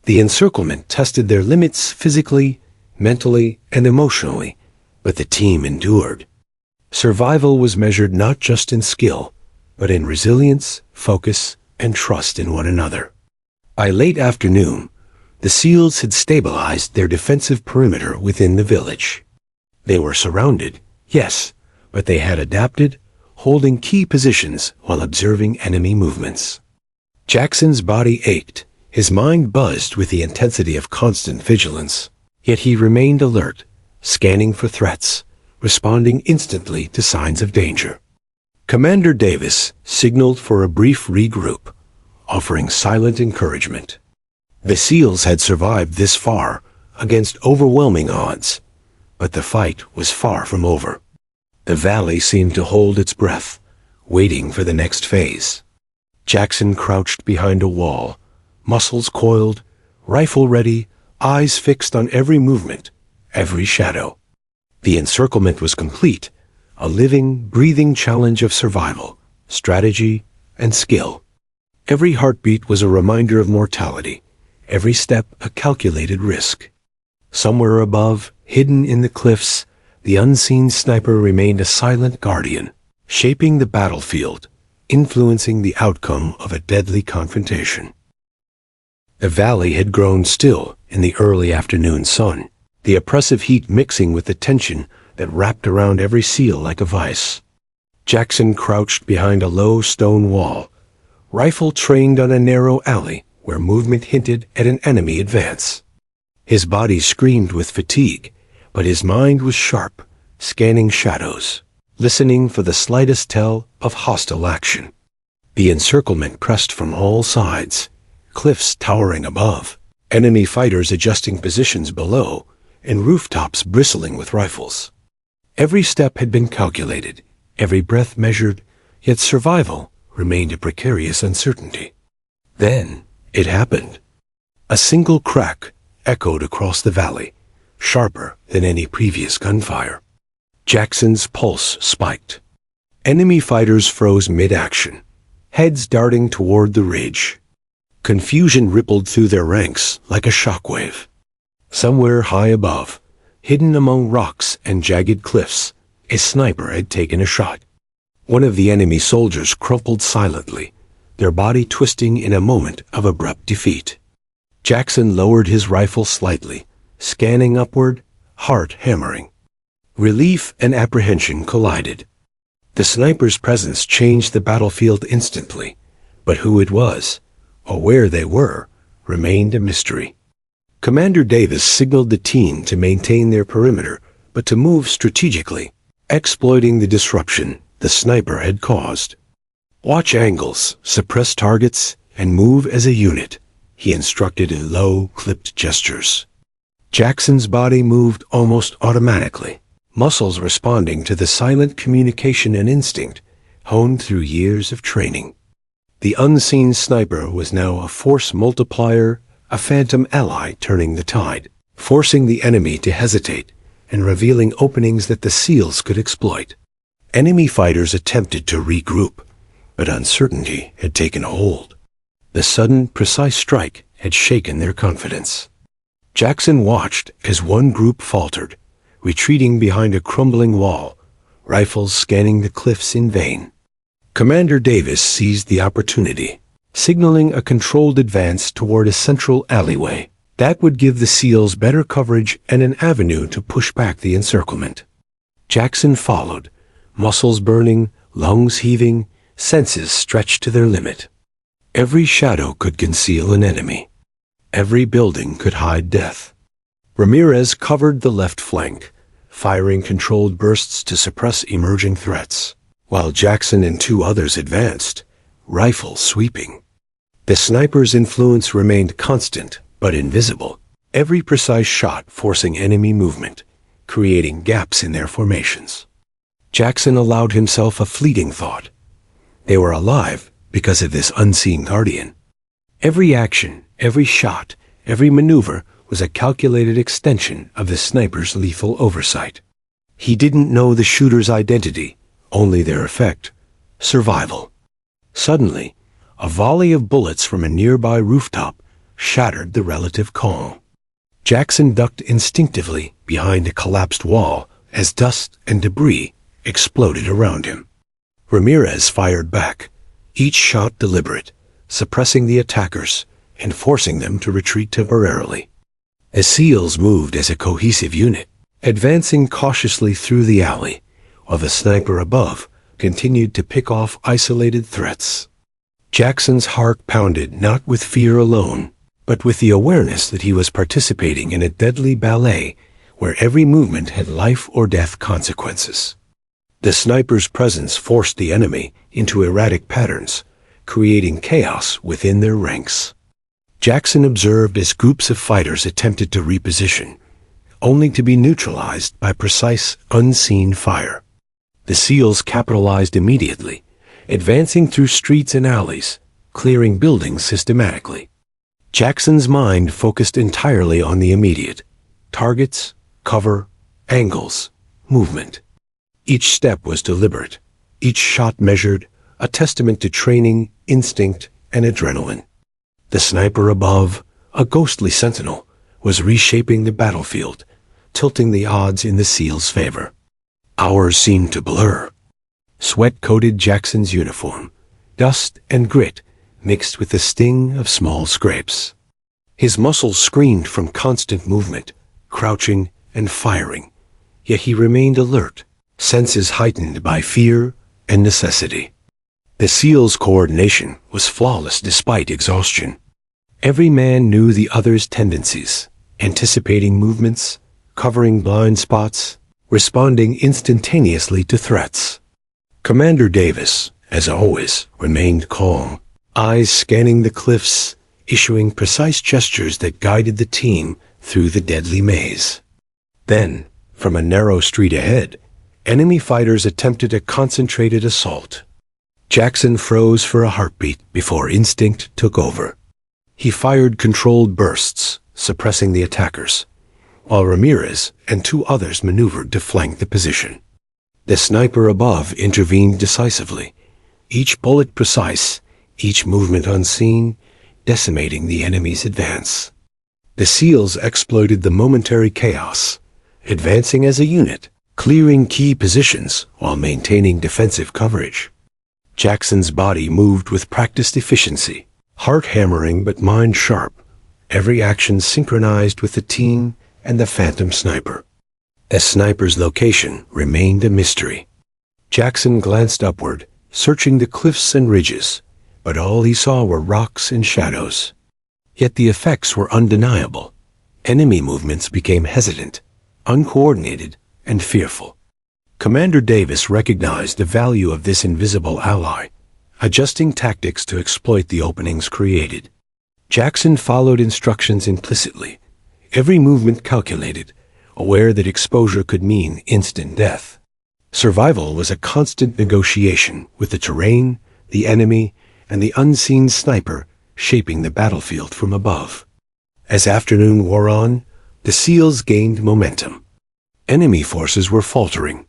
The encirclement tested their limits physically, mentally, and emotionally, but the team endured. Survival was measured not just in skill, but in resilience, focus, and trust in one another. By late afternoon, the SEALs had stabilized their defensive perimeter within the village. They were surrounded, yes, but they had adapted, holding key positions while observing enemy movements. Jackson's body ached, his mind buzzed with the intensity of constant vigilance, yet he remained alert, scanning for threats, responding instantly to signs of danger. Commander Davis signaled for a brief regroup, offering silent encouragement. The SEALs had survived this far against overwhelming odds, but the fight was far from over. The valley seemed to hold its breath, waiting for the next phase. Jackson crouched behind a wall, muscles coiled, rifle ready, eyes fixed on every movement, every shadow. The encirclement was complete, a living, breathing challenge of survival, strategy, and skill. Every heartbeat was a reminder of mortality, every step a calculated risk. Somewhere above, hidden in the cliffs, the unseen sniper remained a silent guardian, shaping the battlefield, influencing the outcome of a deadly confrontation. The valley had grown still in the early afternoon sun, the oppressive heat mixing with the tension that wrapped around every SEAL like a vice. Jackson crouched behind a low stone wall, rifle trained on a narrow alley where movement hinted at an enemy advance. His body screamed with fatigue, but his mind was sharp, scanning shadows, listening for the slightest tell of hostile action. The encirclement pressed from all sides, cliffs towering above, enemy fighters adjusting positions below, and rooftops bristling with rifles. Every step had been calculated, every breath measured, yet survival remained a precarious uncertainty. Then it happened. A single crack echoed across the valley, sharper than any previous gunfire. Jackson's pulse spiked. Enemy fighters froze mid-action, heads darting toward the ridge. Confusion rippled through their ranks like a shockwave. Somewhere high above, hidden among rocks and jagged cliffs, a sniper had taken a shot. One of the enemy soldiers crumpled silently, their body twisting in a moment of abrupt defeat. Jackson lowered his rifle slightly, scanning upward, heart hammering. Relief and apprehension collided. The sniper's presence changed the battlefield instantly, but who it was, or where they were, remained a mystery. Commander Davis signaled the team to maintain their perimeter, but to move strategically, exploiting the disruption the sniper had caused. "Watch angles, suppress targets, and move as a unit," he instructed in low, clipped gestures. Jackson's body moved almost automatically, muscles responding to the silent communication and instinct honed through years of training. The unseen sniper was now a force multiplier, a phantom ally turning the tide, forcing the enemy to hesitate and revealing openings that the SEALs could exploit. Enemy fighters attempted to regroup, but uncertainty had taken hold. The sudden, precise strike had shaken their confidence. Jackson watched as one group faltered, retreating behind a crumbling wall, rifles scanning the cliffs in vain. Commander Davis seized the opportunity, signaling a controlled advance toward a central alleyway that would give the SEALs better coverage and an avenue to push back the encirclement. Jackson followed, muscles burning, lungs heaving, senses stretched to their limit. Every shadow could conceal an enemy. Every building could hide death. Ramirez covered the left flank, firing controlled bursts to suppress emerging threats, while Jackson and two others advanced, rifles sweeping. The sniper's influence remained constant but invisible, every precise shot forcing enemy movement, creating gaps in their formations. Jackson allowed himself a fleeting thought. They were alive because of this unseen guardian. Every action, every shot, every maneuver was a calculated extension of the sniper's lethal oversight. He didn't know the shooter's identity, only their effect: survival. Suddenly, a volley of bullets from a nearby rooftop shattered the relative calm. Jackson ducked instinctively behind a collapsed wall as dust and debris exploded around him. Ramirez fired back, each shot deliberate, suppressing the attackers and forcing them to retreat temporarily. The SEALs moved as a cohesive unit, advancing cautiously through the alley, while the sniper above continued to pick off isolated threats. Jackson's heart pounded not with fear alone, but with the awareness that he was participating in a deadly ballet where every movement had life or death consequences. The sniper's presence forced the enemy into erratic patterns, creating chaos within their ranks. Jackson observed as groups of fighters attempted to reposition, only to be neutralized by precise, unseen fire. The SEALs capitalized immediately, advancing through streets and alleys, clearing buildings systematically. Jackson's mind focused entirely on the immediate: targets, cover, angles, movement. Each step was deliberate, each shot measured, a testament to training, instinct, and adrenaline. The sniper above, a ghostly sentinel, was reshaping the battlefield, tilting the odds in the SEALs' favor. Hours seemed to blur. Sweat coated Jackson's uniform, dust and grit mixed with the sting of small scrapes. His muscles screamed from constant movement, crouching and firing, yet he remained alert, senses heightened by fear and necessity. The SEALs' coordination was flawless despite exhaustion. Every man knew the other's tendencies, anticipating movements, covering blind spots, responding instantaneously to threats. Commander Davis, as always, remained calm, eyes scanning the cliffs, issuing precise gestures that guided the team through the deadly maze. Then, from a narrow street ahead, enemy fighters attempted a concentrated assault. Jackson froze for a heartbeat before instinct took over. He fired controlled bursts, suppressing the attackers, while Ramirez and two others maneuvered to flank the position. The sniper above intervened decisively, each bullet precise, each movement unseen, decimating the enemy's advance. The SEALs exploited the momentary chaos, advancing as a unit, clearing key positions while maintaining defensive coverage. Jackson's body moved with practiced efficiency, heart hammering but mind sharp, every action synchronized with the team and the phantom sniper. The sniper's location remained a mystery. Jackson glanced upward, searching the cliffs and ridges, but all he saw were rocks and shadows. Yet the effects were undeniable. Enemy movements became hesitant, uncoordinated, and fearful. Commander Davis recognized the value of this invisible ally, adjusting tactics to exploit the openings created. Jackson followed instructions implicitly, every movement calculated, aware that exposure could mean instant death. Survival was a constant negotiation with the terrain, the enemy, and the unseen sniper shaping the battlefield from above. As afternoon wore on, the SEALs gained momentum. Enemy forces were faltering,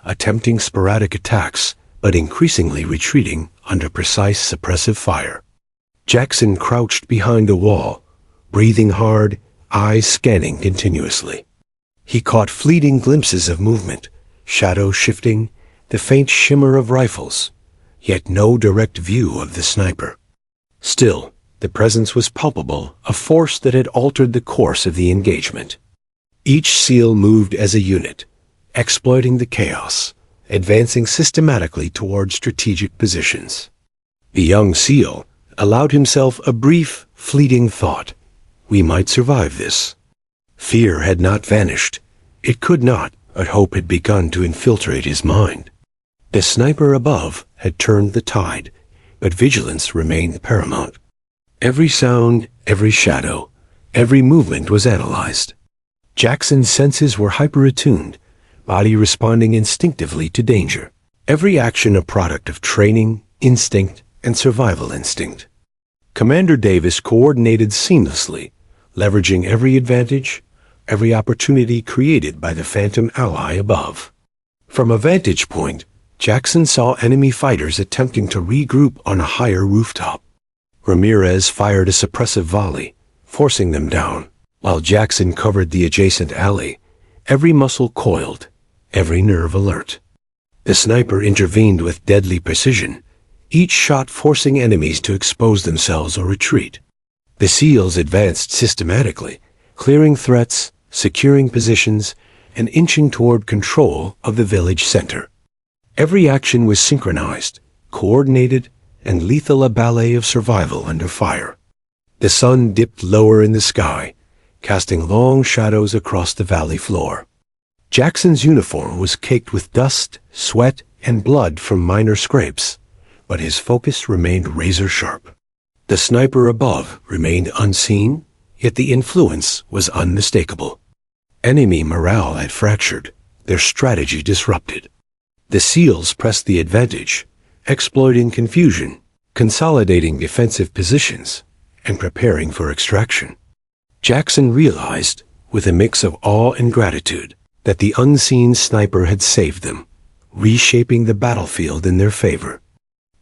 attempting sporadic attacks, but increasingly retreating under precise suppressive fire. Jackson crouched behind a wall, breathing hard, eyes scanning continuously. He caught fleeting glimpses of movement, shadows shifting, the faint shimmer of rifles, yet no direct view of the sniper. Still, the presence was palpable, a force that had altered the course of the engagement. Each SEAL moved as a unit, exploiting the chaos, advancing systematically toward strategic positions. The young SEAL allowed himself a brief, fleeting thought. We might survive this. Fear had not vanished. It could not, but hope had begun to infiltrate his mind. The sniper above had turned the tide, but vigilance remained paramount. Every sound, every shadow, every movement was analyzed. Jackson's senses were hyper-attuned, body responding instinctively to danger. Every action a product of training, instinct, and survival instinct. Commander Davis coordinated seamlessly, leveraging every advantage, every opportunity created by the phantom ally above. From a vantage point, Jackson saw enemy fighters attempting to regroup on a higher rooftop. Ramirez fired a suppressive volley, forcing them down, while Jackson covered the adjacent alley, every muscle coiled, every nerve alert. The sniper intervened with deadly precision, each shot forcing enemies to expose themselves or retreat. The SEALs advanced systematically, clearing threats, securing positions, and inching toward control of the village center. Every action was synchronized, coordinated, and lethal, a ballet of survival under fire. The sun dipped lower in the sky, casting long shadows across the valley floor. Jackson's uniform was caked with dust, sweat, and blood from minor scrapes, but his focus remained razor-sharp. The sniper above remained unseen, yet the influence was unmistakable. Enemy morale had fractured, their strategy disrupted. The SEALs pressed the advantage, exploiting confusion, consolidating defensive positions, and preparing for extraction. Jackson realized, with a mix of awe and gratitude, that the unseen sniper had saved them, reshaping the battlefield in their favor.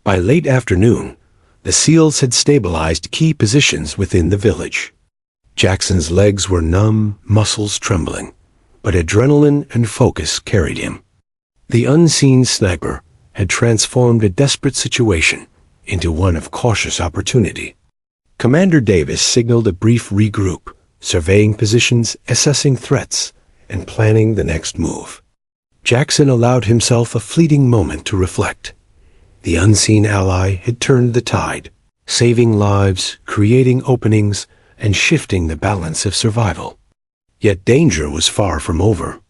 By late afternoon, the SEALs had stabilized key positions within the village. Jackson's legs were numb, muscles trembling, but adrenaline and focus carried him. The unseen sniper had transformed a desperate situation into one of cautious opportunity. Commander Davis signaled a brief regroup, surveying positions, assessing threats, and planning the next move. Jackson allowed himself a fleeting moment to reflect. The unseen ally had turned the tide, saving lives, creating openings, and shifting the balance of survival. Yet danger was far from over.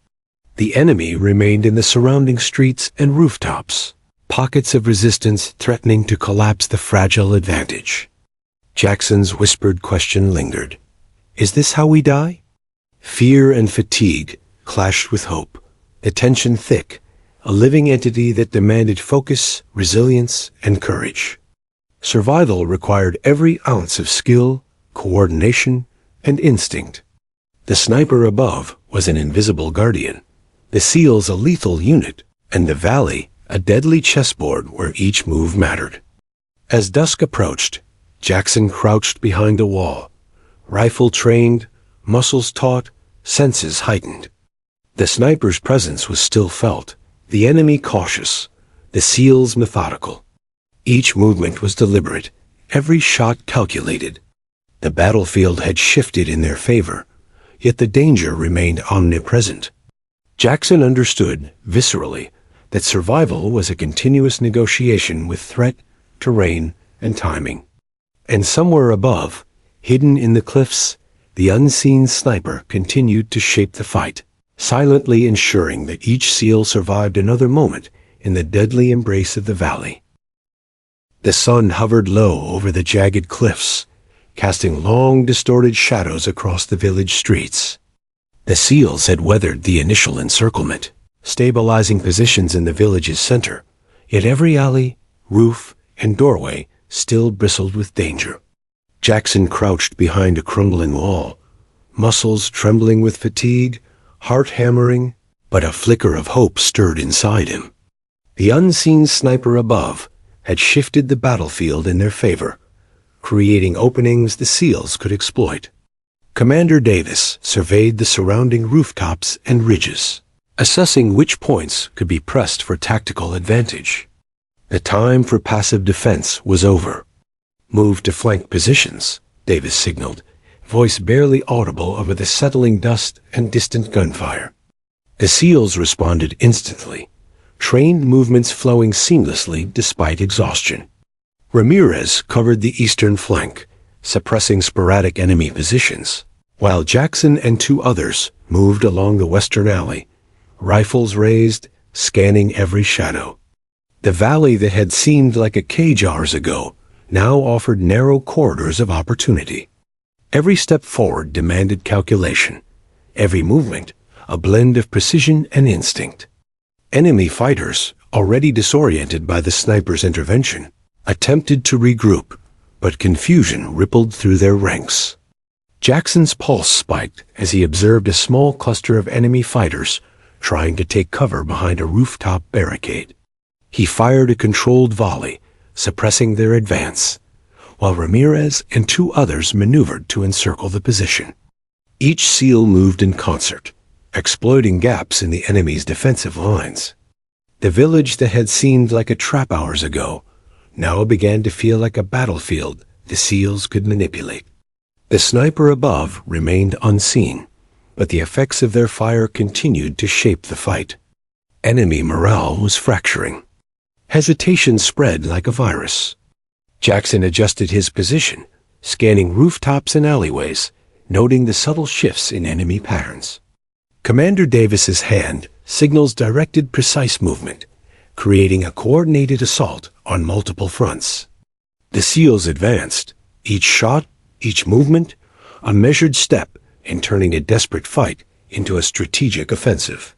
The enemy remained in the surrounding streets and rooftops, pockets of resistance threatening to collapse the fragile advantage. Jackson's whispered question lingered. Is this how we die? Fear and fatigue clashed with hope, the tension thick, a living entity that demanded focus, resilience, and courage. Survival required every ounce of skill, coordination, and instinct. The sniper above was an invisible guardian, the SEALs a lethal unit, and the valley a deadly chessboard where each move mattered. As dusk approached, Jackson crouched behind a wall, rifle trained, muscles taut, senses heightened. The sniper's presence was still felt, the enemy cautious, the SEALs methodical. Each movement was deliberate, every shot calculated. The battlefield had shifted in their favor, yet the danger remained omnipresent. Jackson understood, viscerally, that survival was a continuous negotiation with threat, terrain, and timing. And somewhere above, hidden in the cliffs, the unseen sniper continued to shape the fight, silently ensuring that each SEAL survived another moment in the deadly embrace of the valley. The sun hovered low over the jagged cliffs, casting long, distorted shadows across the village streets. The SEALs had weathered the initial encirclement, stabilizing positions in the village's center, yet every alley, roof, and doorway still bristled with danger. Jackson crouched behind a crumbling wall, muscles trembling with fatigue, heart hammering, but a flicker of hope stirred inside him. The unseen sniper above had shifted the battlefield in their favor, creating openings the SEALs could exploit. Commander Davis surveyed the surrounding rooftops and ridges, assessing which points could be pressed for tactical advantage. The time for passive defense was over. "Move to flank positions," Davis signaled, voice barely audible over the settling dust and distant gunfire. The SEALs responded instantly, trained movements flowing seamlessly despite exhaustion. Ramirez covered the eastern flank, suppressing sporadic enemy positions, while Jackson and two others moved along the western alley, rifles raised, scanning every shadow. The valley that had seemed like a cage hours ago now offered narrow corridors of opportunity. Every step forward demanded calculation, every movement a blend of precision and instinct. Enemy fighters, already disoriented by the sniper's intervention, attempted to regroup, but confusion rippled through their ranks. Jackson's pulse spiked as he observed a small cluster of enemy fighters trying to take cover behind a rooftop barricade. He fired a controlled volley, suppressing their advance, while Ramirez and two others maneuvered to encircle the position. Each SEAL moved in concert, exploiting gaps in the enemy's defensive lines. The village that had seemed like a trap hours ago now began to feel like a battlefield the SEALs could manipulate. The sniper above remained unseen, but the effects of their fire continued to shape the fight. Enemy morale was fracturing. Hesitation spread like a virus. Jackson adjusted his position, scanning rooftops and alleyways, noting the subtle shifts in enemy patterns. Commander Davis's hand signals directed precise movement, creating a coordinated assault on multiple fronts. The SEALs advanced, each shot, each movement, a measured step in turning a desperate fight into a strategic offensive.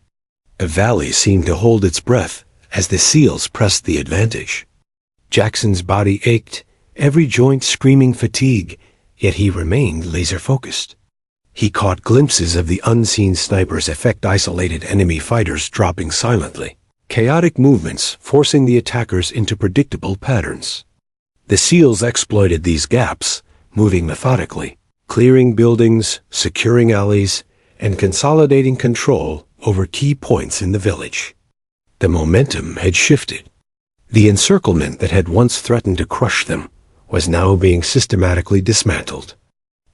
The valley seemed to hold its breath as the SEALs pressed the advantage. Jackson's body ached, every joint screaming fatigue, yet he remained laser-focused. He caught glimpses of the unseen sniper's effect, isolated enemy fighters dropping silently, chaotic movements forcing the attackers into predictable patterns. The SEALs exploited these gaps, moving methodically, clearing buildings, securing alleys, and consolidating control over key points in the village. The momentum had shifted. The encirclement that had once threatened to crush them was now being systematically dismantled.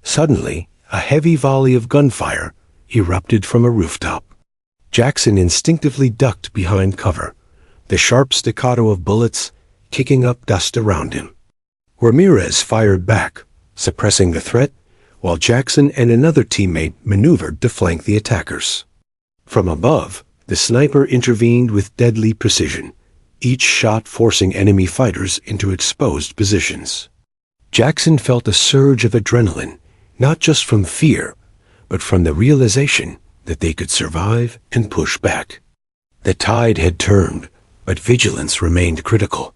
Suddenly, a heavy volley of gunfire erupted from a rooftop. Jackson instinctively ducked behind cover, the sharp staccato of bullets kicking up dust around him. Ramirez fired back, suppressing the threat, while Jackson and another teammate maneuvered to flank the attackers. From above, the sniper intervened with deadly precision, each shot forcing enemy fighters into exposed positions. Jackson felt a surge of adrenaline, not just from fear, but from the realization that they could survive and push back. The tide had turned, but vigilance remained critical.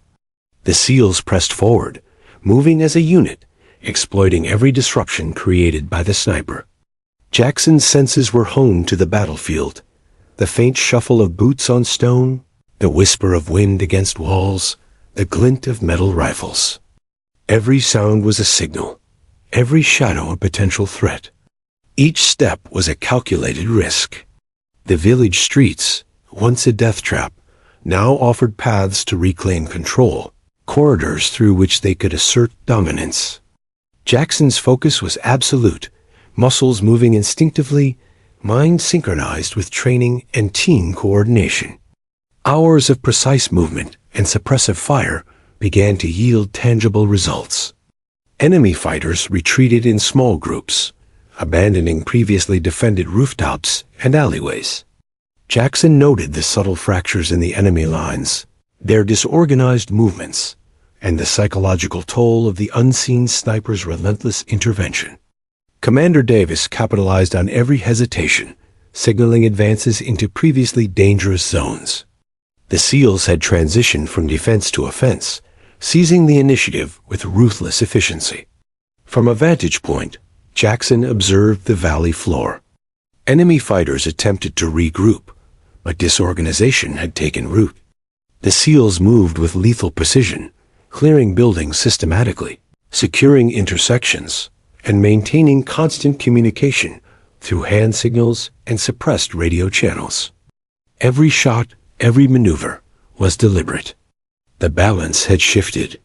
The SEALs pressed forward, moving as a unit, exploiting every disruption created by the sniper. Jackson's senses were honed to the battlefield, the faint shuffle of boots on stone, the whisper of wind against walls, the glint of metal rifles. Every sound was a signal, every shadow a potential threat. Each step was a calculated risk. The village streets, once a death trap, now offered paths to reclaim control, corridors through which they could assert dominance. Jackson's focus was absolute, muscles moving instinctively, mind synchronized with training and team coordination. Hours of precise movement and suppressive fire began to yield tangible results. Enemy fighters retreated in small groups, abandoning previously defended rooftops and alleyways. Jackson noted the subtle fractures in the enemy lines, their disorganized movements, and the psychological toll of the unseen sniper's relentless intervention. Commander Davis capitalized on every hesitation, signaling advances into previously dangerous zones. The SEALs had transitioned from defense to offense, seizing the initiative with ruthless efficiency. From a vantage point, Jackson observed the valley floor. Enemy fighters attempted to regroup, but disorganization had taken root. The SEALs moved with lethal precision, clearing buildings systematically, securing intersections, and maintaining constant communication through hand signals and suppressed radio channels. Every shot, every maneuver was deliberate. The balance had shifted.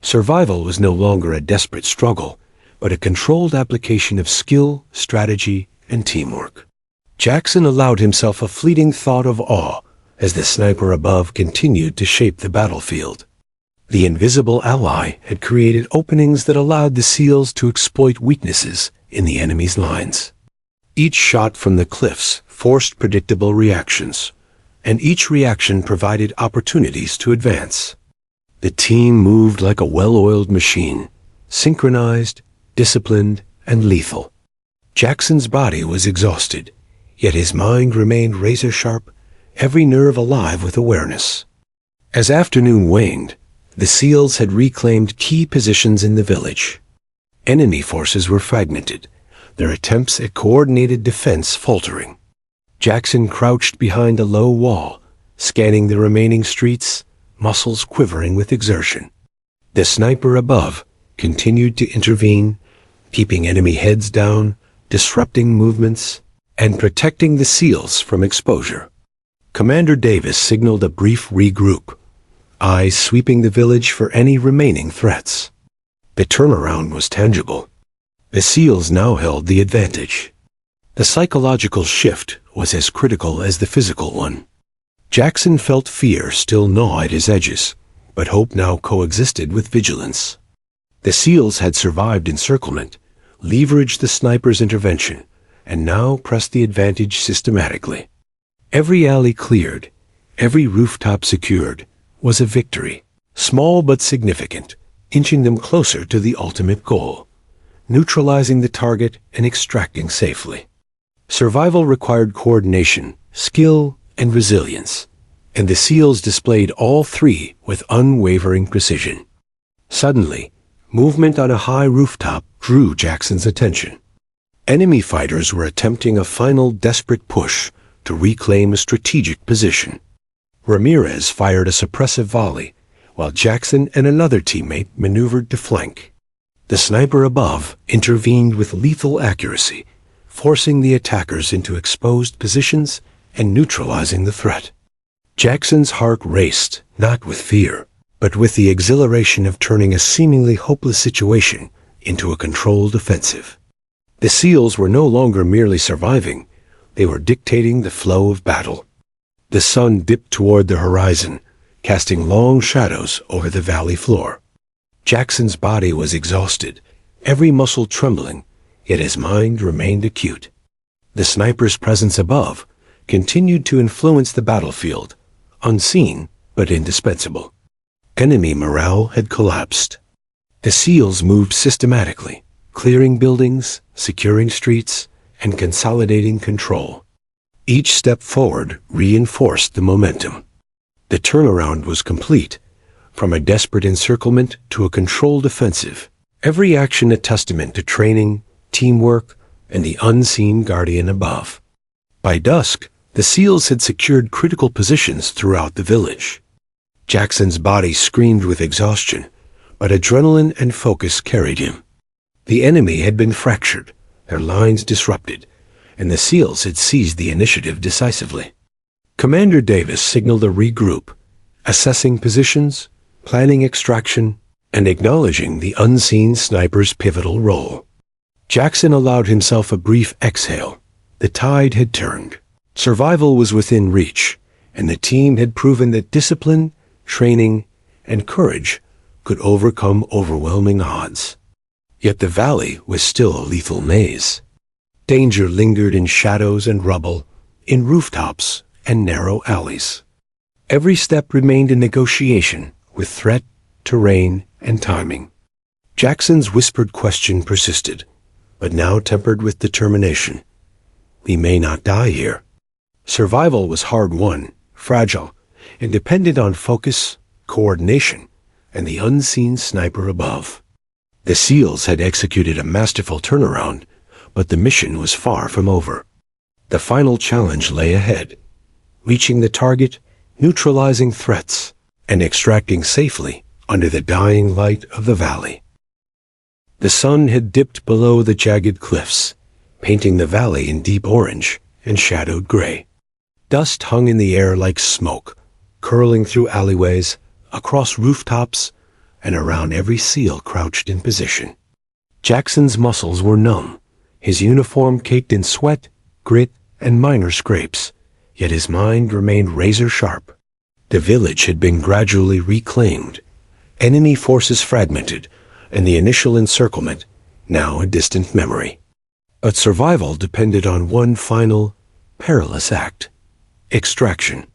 Survival was no longer a desperate struggle, but a controlled application of skill, strategy, and teamwork. Jackson allowed himself a fleeting thought of awe as the sniper above continued to shape the battlefield. The invisible ally had created openings that allowed the SEALs to exploit weaknesses in the enemy's lines. Each shot from the cliffs forced predictable reactions, and each reaction provided opportunities to advance. The team moved like a well-oiled machine, synchronized, disciplined, and lethal. Jackson's body was exhausted, yet his mind remained razor-sharp, every nerve alive with awareness. As afternoon waned, the SEALs had reclaimed key positions in the village. Enemy forces were fragmented, their attempts at coordinated defense faltering. Jackson crouched behind a low wall, scanning the remaining streets, muscles quivering with exertion. The sniper above continued to intervene, keeping enemy heads down, disrupting movements, and protecting the SEALs from exposure. Commander Davis signaled a brief regroup, eyes sweeping the village for any remaining threats. The turnaround was tangible. The SEALs now held the advantage. The psychological shift was as critical as the physical one. Jackson felt fear still gnaw at his edges, but hope now coexisted with vigilance. The SEALs had survived encirclement, leveraged the sniper's intervention, and now pressed the advantage systematically. Every alley cleared, every rooftop secured, was a victory, small but significant, inching them closer to the ultimate goal, neutralizing the target and extracting safely. Survival required coordination, skill, and resilience, and the SEALs displayed all three with unwavering precision. Suddenly, movement on a high rooftop drew Jackson's attention. Enemy fighters were attempting a final desperate push to reclaim a strategic position. Ramirez fired a suppressive volley, while Jackson and another teammate maneuvered to flank. The sniper above intervened with lethal accuracy, forcing the attackers into exposed positions and neutralizing the threat. Jackson's heart raced, not with fear, but with the exhilaration of turning a seemingly hopeless situation into a controlled offensive. The SEALs were no longer merely surviving, they were dictating the flow of battle. The sun dipped toward the horizon, casting long shadows over the valley floor. Jackson's body was exhausted, every muscle trembling, yet his mind remained acute. The sniper's presence above continued to influence the battlefield, unseen but indispensable. Enemy morale had collapsed. The SEALs moved systematically, clearing buildings, securing streets, and consolidating control. Each step forward reinforced the momentum. The turnaround was complete, from a desperate encirclement to a controlled offensive, every action a testament to training, teamwork, and the unseen guardian above. By dusk, the SEALs had secured critical positions throughout the village. Jackson's body screamed with exhaustion, but adrenaline and focus carried him. The enemy had been fractured, their lines disrupted, and the SEALs had seized the initiative decisively. Commander Davis signaled a regroup, assessing positions, planning extraction, and acknowledging the unseen sniper's pivotal role. Jackson allowed himself a brief exhale, The tide had turned. Survival was within reach, and the team had proven that discipline, training, and courage could overcome overwhelming odds. Yet the valley was still a lethal maze. Danger lingered in shadows and rubble, in rooftops and narrow alleys. Every step remained a negotiation with threat, terrain, and timing. Jackson's whispered question persisted, but now tempered with determination. We may not die here. Survival was hard-won, fragile, and depended on focus, coordination, and the unseen sniper above. The SEALs had executed a masterful turnaround, but the mission was far from over. The final challenge lay ahead, reaching the target, neutralizing threats, and extracting safely under the dying light of the valley. The sun had dipped below the jagged cliffs, painting the valley in deep orange and shadowed gray. Dust hung in the air like smoke, curling through alleyways, across rooftops, and around every SEAL crouched in position. Jackson's muscles were numb, his uniform caked in sweat, grit, and minor scrapes, yet his mind remained razor-sharp. The village had been gradually reclaimed, enemy forces fragmented, and the initial encirclement, now a distant memory. But survival depended on one final, perilous act: extraction.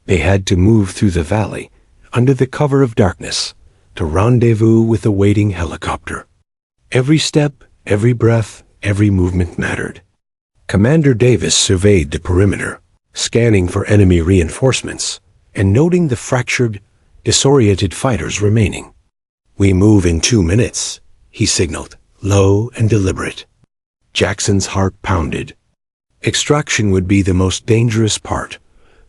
They had to move through the valley, under the cover of darkness, to rendezvous with the waiting helicopter. Every step, every breath, every movement mattered. Commander Davis surveyed the perimeter, scanning for enemy reinforcements, and noting the fractured, disoriented fighters remaining. "We move in 2 minutes," he signaled, low and deliberate. Jackson's heart pounded. Extraction would be the most dangerous part.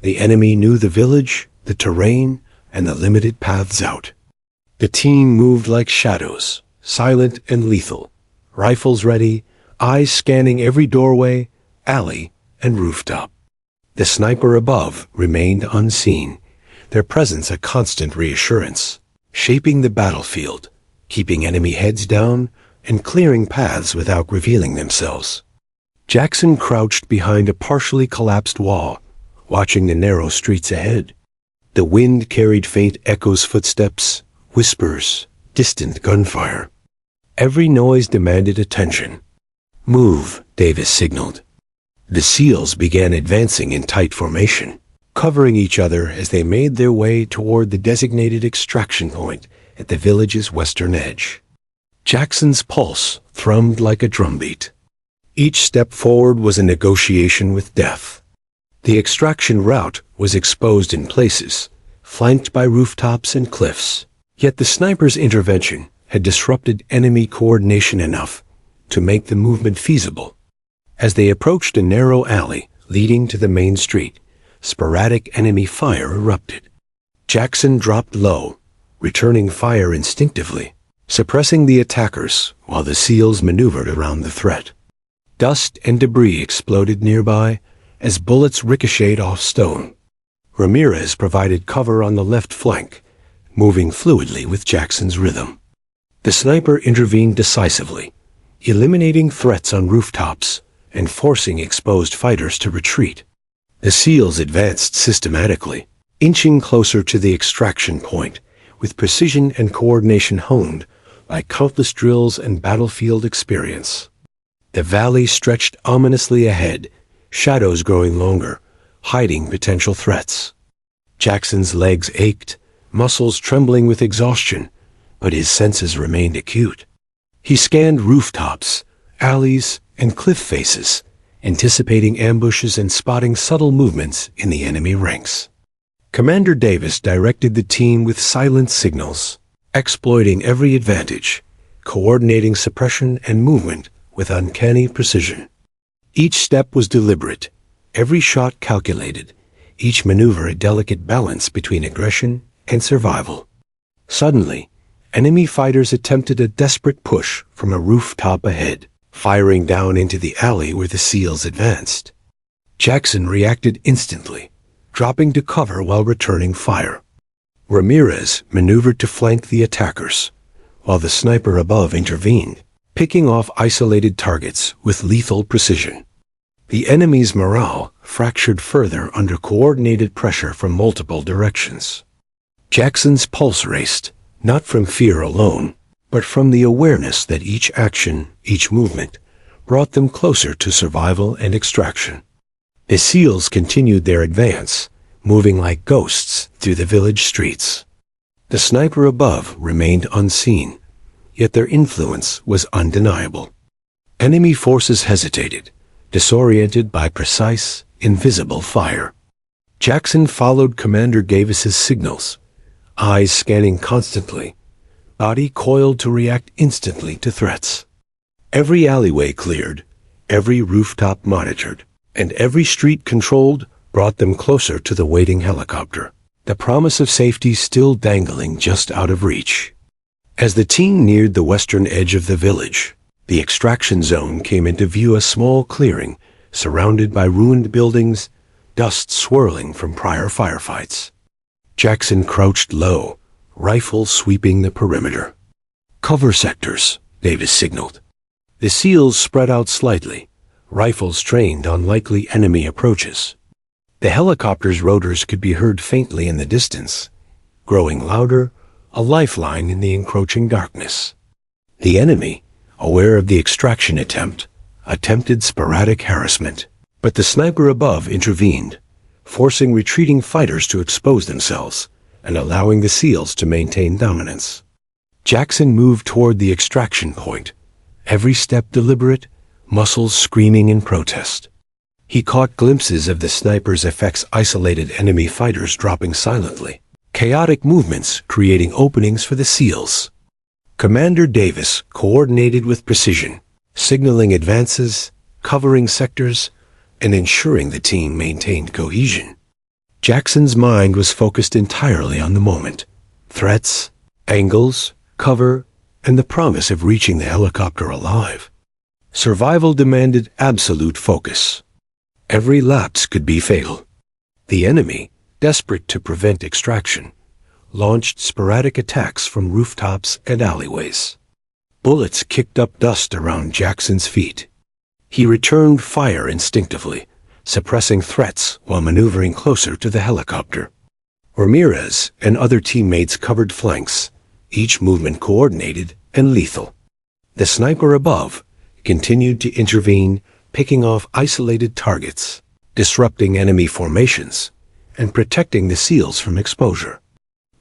The enemy knew the village, the terrain, and the limited paths out. The team moved like shadows, silent and lethal, rifles ready, eyes scanning every doorway, alley, and rooftop. The sniper above remained unseen, their presence a constant reassurance, shaping the battlefield, keeping enemy heads down, and clearing paths without revealing themselves. Jackson crouched behind a partially collapsed wall, watching the narrow streets ahead. The wind carried faint echoes, footsteps, whispers, distant gunfire. Every noise demanded attention. "Move," Davis signaled. The SEALs began advancing in tight formation, covering each other as they made their way toward the designated extraction point at the village's western edge. Jackson's pulse thrummed like a drumbeat. Each step forward was a negotiation with death. The extraction route was exposed in places, flanked by rooftops and cliffs. Yet the sniper's intervention had disrupted enemy coordination enough to make the movement feasible. As they approached a narrow alley leading to the main street, sporadic enemy fire erupted. Jackson dropped low, returning fire instinctively, suppressing the attackers while the SEALs maneuvered around the threat. Dust and debris exploded nearby as bullets ricocheted off stone. Ramirez provided cover on the left flank, moving fluidly with Jackson's rhythm. The sniper intervened decisively, eliminating threats on rooftops and forcing exposed fighters to retreat. The SEALs advanced systematically, inching closer to the extraction point, with precision and coordination honed by countless drills and battlefield experience. The valley stretched ominously ahead, shadows growing longer, hiding potential threats. Jackson's legs ached, muscles trembling with exhaustion, but his senses remained acute. He scanned rooftops, alleys, and cliff faces, anticipating ambushes and spotting subtle movements in the enemy ranks. Commander Davis directed the team with silent signals, exploiting every advantage, coordinating suppression and movement with uncanny precision. Each step was deliberate, every shot calculated, each maneuver a delicate balance between aggression and survival. Suddenly, enemy fighters attempted a desperate push from a rooftop ahead, firing down into the alley where the SEALs advanced. Jackson reacted instantly, dropping to cover while returning fire. Ramirez maneuvered to flank the attackers, while the sniper above intervened, picking off isolated targets with lethal precision. The enemy's morale fractured further under coordinated pressure from multiple directions. Jackson's pulse raced, not from fear alone, but from the awareness that each action, each movement, brought them closer to survival and extraction. The SEALs continued their advance, moving like ghosts through the village streets. The sniper above remained unseen, yet their influence was undeniable. Enemy forces hesitated, disoriented by precise, invisible fire. Jackson followed Commander Davis's signals, eyes scanning constantly, body coiled to react instantly to threats. Every alleyway cleared, every rooftop monitored, and every street controlled brought them closer to the waiting helicopter, the promise of safety still dangling just out of reach. As the team neared the western edge of the village, the extraction zone came into view, a small clearing surrounded by ruined buildings, dust swirling from prior firefights. Jackson crouched low, rifle sweeping the perimeter. "Cover sectors," Davis signaled. The SEALs spread out slightly, rifles trained on likely enemy approaches. The helicopter's rotors could be heard faintly in the distance, growing louder, a lifeline in the encroaching darkness. The enemy, aware of the extraction attempt, attempted sporadic harassment, but the sniper above intervened, forcing retreating fighters to expose themselves and allowing the SEALs to maintain dominance. Jackson moved toward the extraction point, every step deliberate, muscles screaming in protest. He caught glimpses of the sniper's effects, isolated enemy fighters dropping silently, chaotic movements creating openings for the SEALs. Commander Davis coordinated with precision, signaling advances, covering sectors, and ensuring the team maintained cohesion. Jackson's mind was focused entirely on the moment, threats, angles, cover, and the promise of reaching the helicopter alive. Survival demanded absolute focus. Every lapse could be fatal. The enemy, desperate to prevent extraction, launched sporadic attacks from rooftops and alleyways. Bullets kicked up dust around Jackson's feet. He returned fire instinctively, suppressing threats while maneuvering closer to the helicopter. Ramirez and other teammates covered flanks, each movement coordinated and lethal. The sniper above continued to intervene, picking off isolated targets, disrupting enemy formations, and protecting the SEALs from exposure.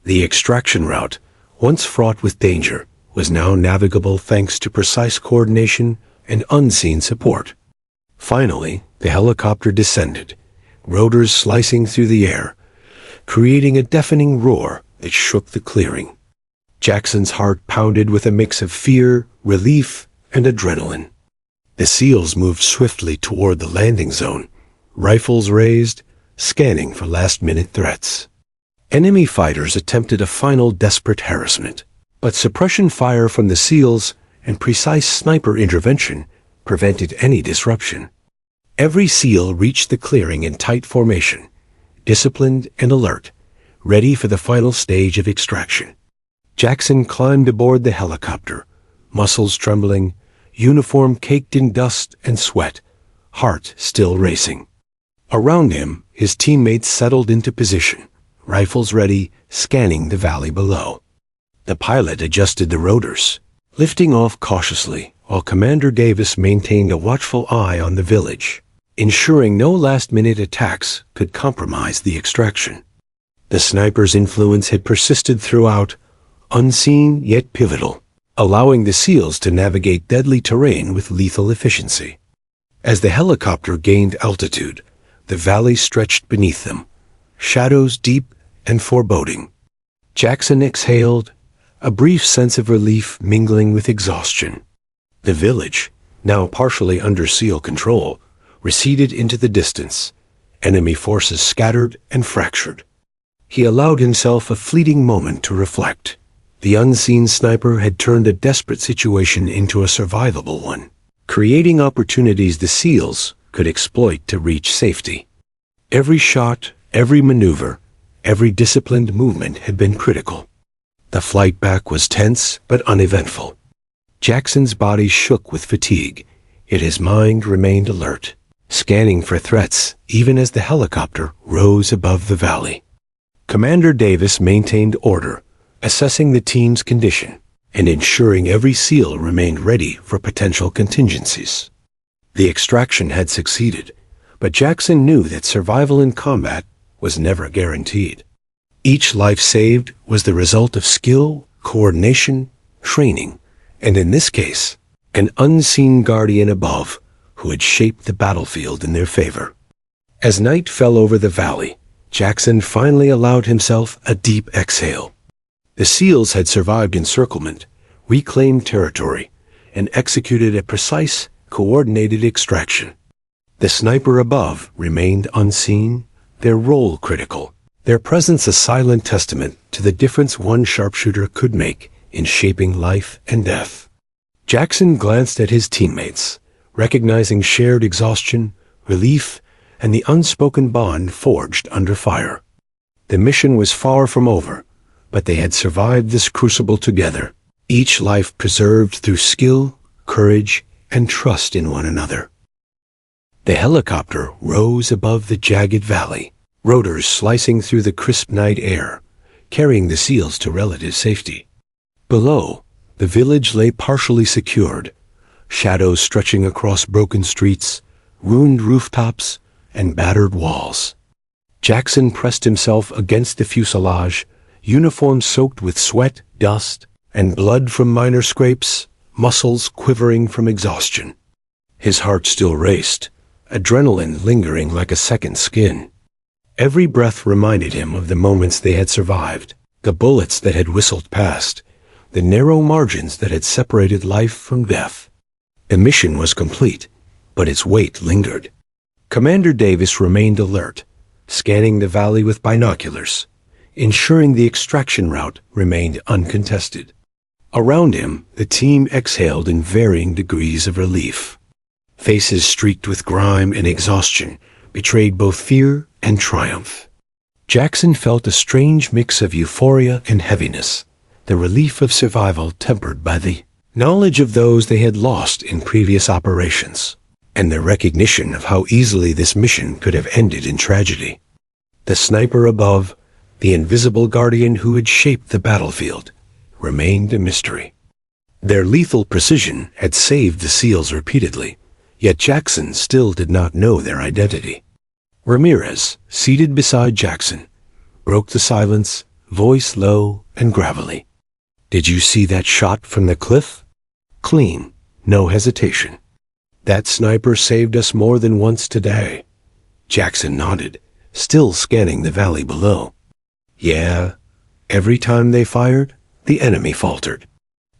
The extraction route, once fraught with danger, was now navigable thanks to precise coordination and unseen support. Finally, the helicopter descended, rotors slicing through the air, creating a deafening roar that shook the clearing. Jackson's heart pounded with a mix of fear, relief, and adrenaline. The SEALs moved swiftly toward the landing zone, rifles raised, scanning for last-minute threats. Enemy fighters attempted a final desperate harassment, but suppression fire from the SEALs and precise sniper intervention prevented any disruption. Every SEAL reached the clearing in tight formation, disciplined and alert, ready for the final stage of extraction. Jackson climbed aboard the helicopter, muscles trembling, uniform caked in dust and sweat, heart still racing. Around him, his teammates settled into position, rifles ready, scanning the valley below. The pilot adjusted the rotors, lifting off cautiously, while Commander Davis maintained a watchful eye on the village, ensuring no last-minute attacks could compromise the extraction. The sniper's influence had persisted throughout, unseen yet pivotal, allowing the SEALs to navigate deadly terrain with lethal efficiency. As the helicopter gained altitude, the valley stretched beneath them, shadows deep and foreboding. Jackson exhaled, a brief sense of relief mingling with exhaustion. The village, now partially under SEAL control, receded into the distance, enemy forces scattered and fractured. He allowed himself a fleeting moment to reflect. The unseen sniper had turned a desperate situation into a survivable one, creating opportunities the SEALs could exploit to reach safety. Every shot, every maneuver, every disciplined movement had been critical. The flight back was tense but uneventful. Jackson's body shook with fatigue, yet his mind remained alert, scanning for threats even as the helicopter rose above the valley. Commander Davis maintained order, assessing the team's condition and ensuring every SEAL remained ready for potential contingencies. The extraction had succeeded, but Jackson knew that survival in combat was never guaranteed. Each life saved was the result of skill, coordination, training, and in this case, an unseen guardian above who had shaped the battlefield in their favor. As night fell over the valley, Jackson finally allowed himself a deep exhale. The SEALs had survived encirclement, reclaimed territory, and executed a precise, coordinated extraction. The sniper above remained unseen, their role critical, their presence a silent testament to the difference one sharpshooter could make in shaping life and death. Jackson glanced at his teammates, recognizing shared exhaustion, relief, and the unspoken bond forged under fire. The mission was far from over, but they had survived this crucible together, each life preserved through skill, courage, and trust in one another. The helicopter rose above the jagged valley, rotors slicing through the crisp night air, carrying the SEALs to relative safety. Below, the village lay partially secured, shadows stretching across broken streets, ruined rooftops, and battered walls. Jackson pressed himself against the fuselage, uniform soaked with sweat, dust, and blood from minor scrapes, muscles quivering from exhaustion. His heart still raced, adrenaline lingering like a second skin. Every breath reminded him of the moments they had survived, the bullets that had whistled past, the narrow margins that had separated life from death. The mission was complete, but its weight lingered. Commander Davis remained alert, scanning the valley with binoculars, ensuring the extraction route remained uncontested. Around him, the team exhaled in varying degrees of relief. Faces streaked with grime and exhaustion betrayed both fear and triumph. Jackson felt a strange mix of euphoria and heaviness, the relief of survival tempered by the knowledge of those they had lost in previous operations, and the recognition of how easily this mission could have ended in tragedy. The sniper above, the invisible guardian who had shaped the battlefield, remained a mystery. Their lethal precision had saved the SEALs repeatedly, yet Jackson still did not know their identity. Ramirez, seated beside Jackson, broke the silence, voice low and gravelly. "Did you see that shot from the cliff? Clean, no hesitation. That sniper saved us more than once today." Jackson nodded, still scanning the valley below. "Yeah, every time they fired, the enemy faltered."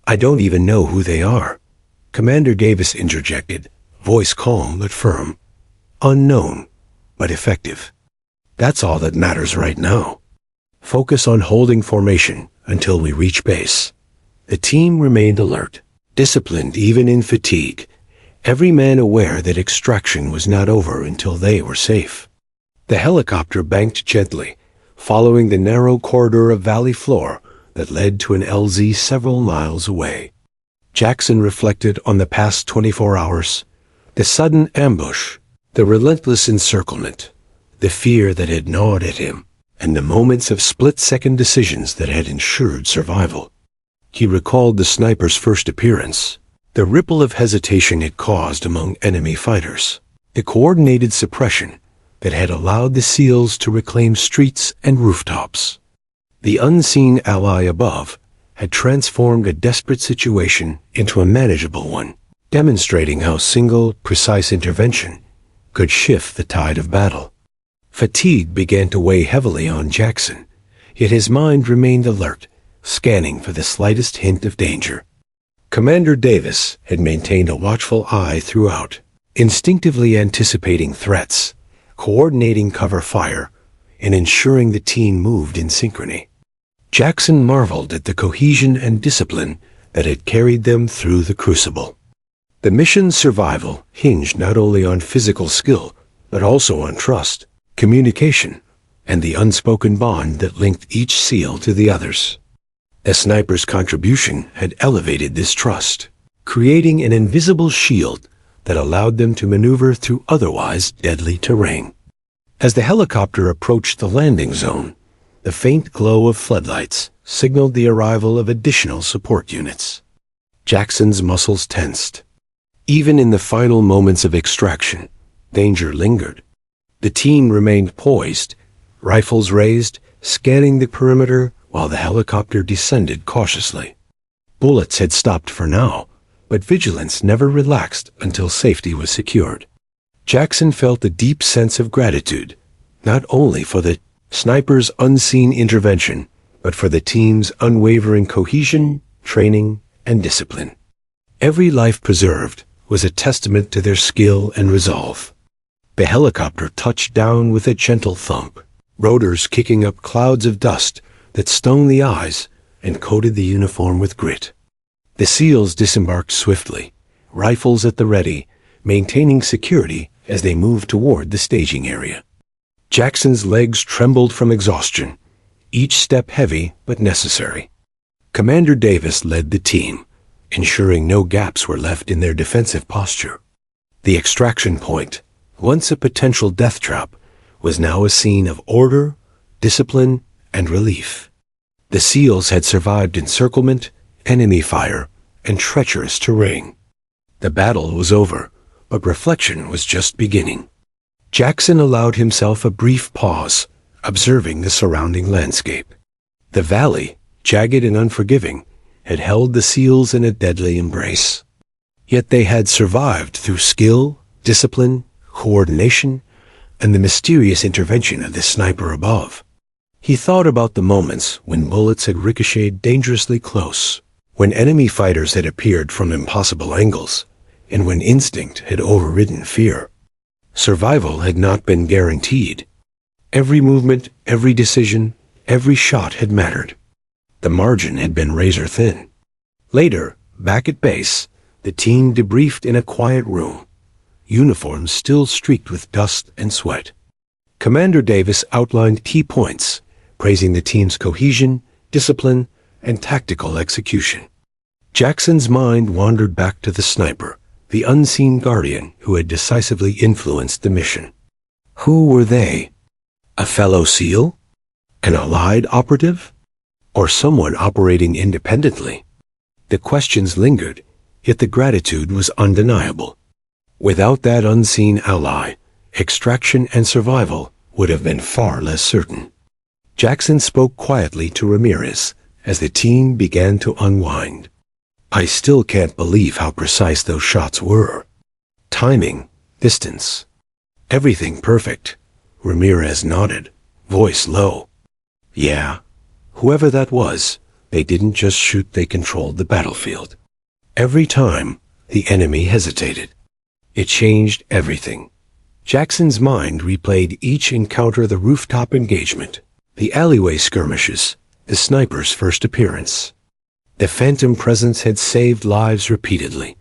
"I don't even know who they are," Commander Davis interjected, voice calm but firm. "Unknown, but effective. That's all that matters right now. Focus on holding formation until we reach base." The team remained alert, disciplined even in fatigue, every man aware that extraction was not over until they were safe. The helicopter banked gently, following the narrow corridor of valley floor that led to an LZ several miles away. Jackson reflected on the past 24 hours, the sudden ambush, the relentless encirclement, the fear that had gnawed at him, and the moments of split-second decisions that had ensured survival. He recalled the sniper's first appearance, the ripple of hesitation it caused among enemy fighters, the coordinated suppression that had allowed the SEALs to reclaim streets and rooftops. The unseen ally above had transformed a desperate situation into a manageable one, demonstrating how single, precise intervention could shift the tide of battle. Fatigue began to weigh heavily on Jackson, yet his mind remained alert, scanning for the slightest hint of danger. Commander Davis had maintained a watchful eye throughout, instinctively anticipating threats, coordinating cover fire, and ensuring the team moved in synchrony. Jackson marveled at the cohesion and discipline that had carried them through the crucible. The mission's survival hinged not only on physical skill, but also on trust, communication, and the unspoken bond that linked each SEAL to the others. The sniper's contribution had elevated this trust, creating an invisible shield that allowed them to maneuver through otherwise deadly terrain. As the helicopter approached the landing zone, the faint glow of floodlights signaled the arrival of additional support units. Jackson's muscles tensed. Even in the final moments of extraction, danger lingered. The team remained poised, rifles raised, scanning the perimeter while the helicopter descended cautiously. Bullets had stopped for now, but vigilance never relaxed until safety was secured. Jackson felt a deep sense of gratitude, not only for the sniper's unseen intervention, but for the team's unwavering cohesion, training, and discipline. Every life preserved was a testament to their skill and resolve. The helicopter touched down with a gentle thump, rotors kicking up clouds of dust that stung the eyes and coated the uniform with grit. The SEALs disembarked swiftly, rifles at the ready, maintaining security as they moved toward the staging area. Jackson's legs trembled from exhaustion, each step heavy but necessary. Commander Davis led the team, ensuring no gaps were left in their defensive posture. The extraction point, once a potential death trap, was now a scene of order, discipline, and relief. The SEALs had survived encirclement, enemy fire, and treacherous terrain. The battle was over, but reflection was just beginning. Jackson allowed himself a brief pause, observing the surrounding landscape. The valley, jagged and unforgiving, had held the SEALs in a deadly embrace. Yet they had survived through skill, discipline, coordination, and the mysterious intervention of the sniper above. He thought about the moments when bullets had ricocheted dangerously close, when enemy fighters had appeared from impossible angles, and when instinct had overridden fear. Survival had not been guaranteed. Every movement, every decision, every shot had mattered. The margin had been razor thin. Later, back at base, the team debriefed in a quiet room, uniforms still streaked with dust and sweat. Commander Davis outlined key points, praising the team's cohesion, discipline, and tactical execution. Jackson's mind wandered back to the sniper, the unseen guardian who had decisively influenced the mission. Who were they? A fellow SEAL? An allied operative? Or someone operating independently? The questions lingered, yet the gratitude was undeniable. Without that unseen ally, extraction and survival would have been far less certain. Jackson spoke quietly to Ramirez as the team began to unwind. I still can't believe how precise those shots were. Timing, distance, everything perfect. Ramirez nodded, voice low. Yeah, whoever that was, they didn't just shoot, they controlled the battlefield. Every time, the enemy hesitated. It changed everything. Jackson's mind replayed each encounter, the rooftop engagement, the alleyway skirmishes, the sniper's first appearance. The phantom presence had saved lives repeatedly,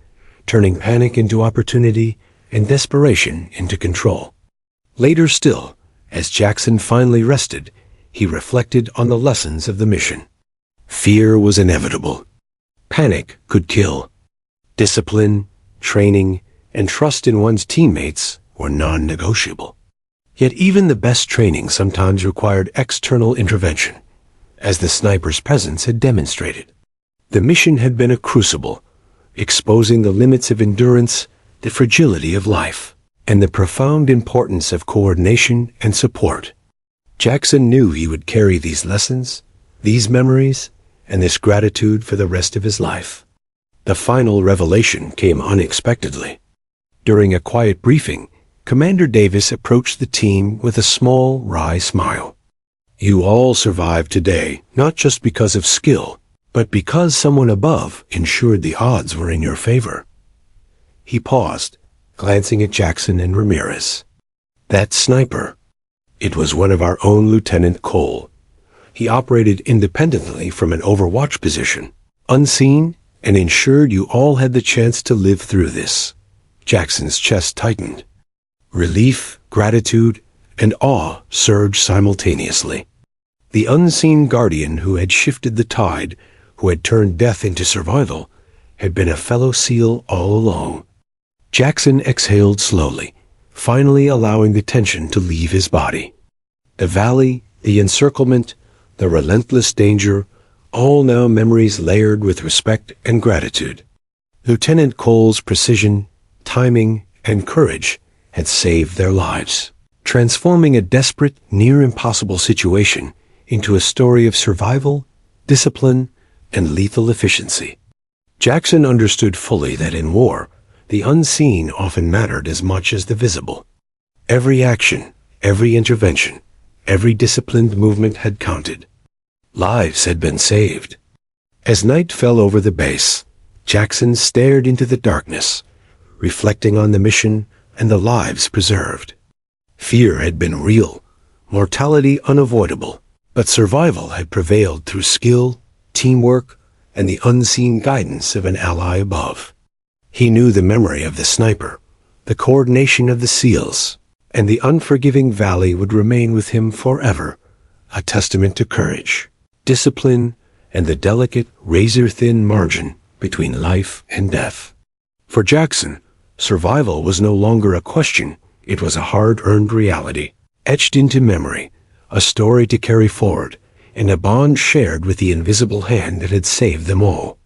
turning panic into opportunity and desperation into control. Later still, as Jackson finally rested, he reflected on the lessons of the mission. Fear was inevitable. Panic could kill. Discipline, training, and trust in one's teammates were non-negotiable. Yet even the best training sometimes required external intervention, as the sniper's presence had demonstrated. The mission had been a crucible, exposing the limits of endurance, the fragility of life, and the profound importance of coordination and support. Jackson knew he would carry these lessons, these memories, and this gratitude for the rest of his life. The final revelation came unexpectedly. During a quiet briefing, Commander Davis approached the team with a small, wry smile. You all survived today, not just because of skill, but because someone above ensured the odds were in your favor. He paused, glancing at Jackson and Ramirez. That sniper. It was one of our own, Lieutenant Cole. He operated independently from an overwatch position, unseen, and ensured you all had the chance to live through this. Jackson's chest tightened. Relief, gratitude, and awe surged simultaneously. The unseen guardian who had shifted the tide, who had turned death into survival, had been a fellow SEAL all along. Jackson exhaled slowly, finally allowing the tension to leave his body. The valley, the encirclement, the relentless danger, all now memories layered with respect and gratitude. Lieutenant Cole's precision, timing, and courage had saved their lives, transforming a desperate, near-impossible situation into a story of survival, discipline, and lethal efficiency. Jackson understood fully that in war, the unseen often mattered as much as the visible. Every action, every intervention, every disciplined movement had counted. Lives had been saved. As night fell over the base, Jackson stared into the darkness, reflecting on the mission and the lives preserved. Fear had been real, mortality unavoidable, but survival had prevailed through skill, teamwork, and the unseen guidance of an ally above. He knew the memory of the sniper, the coordination of the SEALs, and the unforgiving valley would remain with him forever, a testament to courage, discipline, and the delicate, razor-thin margin between life and death. For Jackson, survival was no longer a question, it was a hard-earned reality, etched into memory, a story to carry forward, and a bond shared with the invisible hand that had saved them all.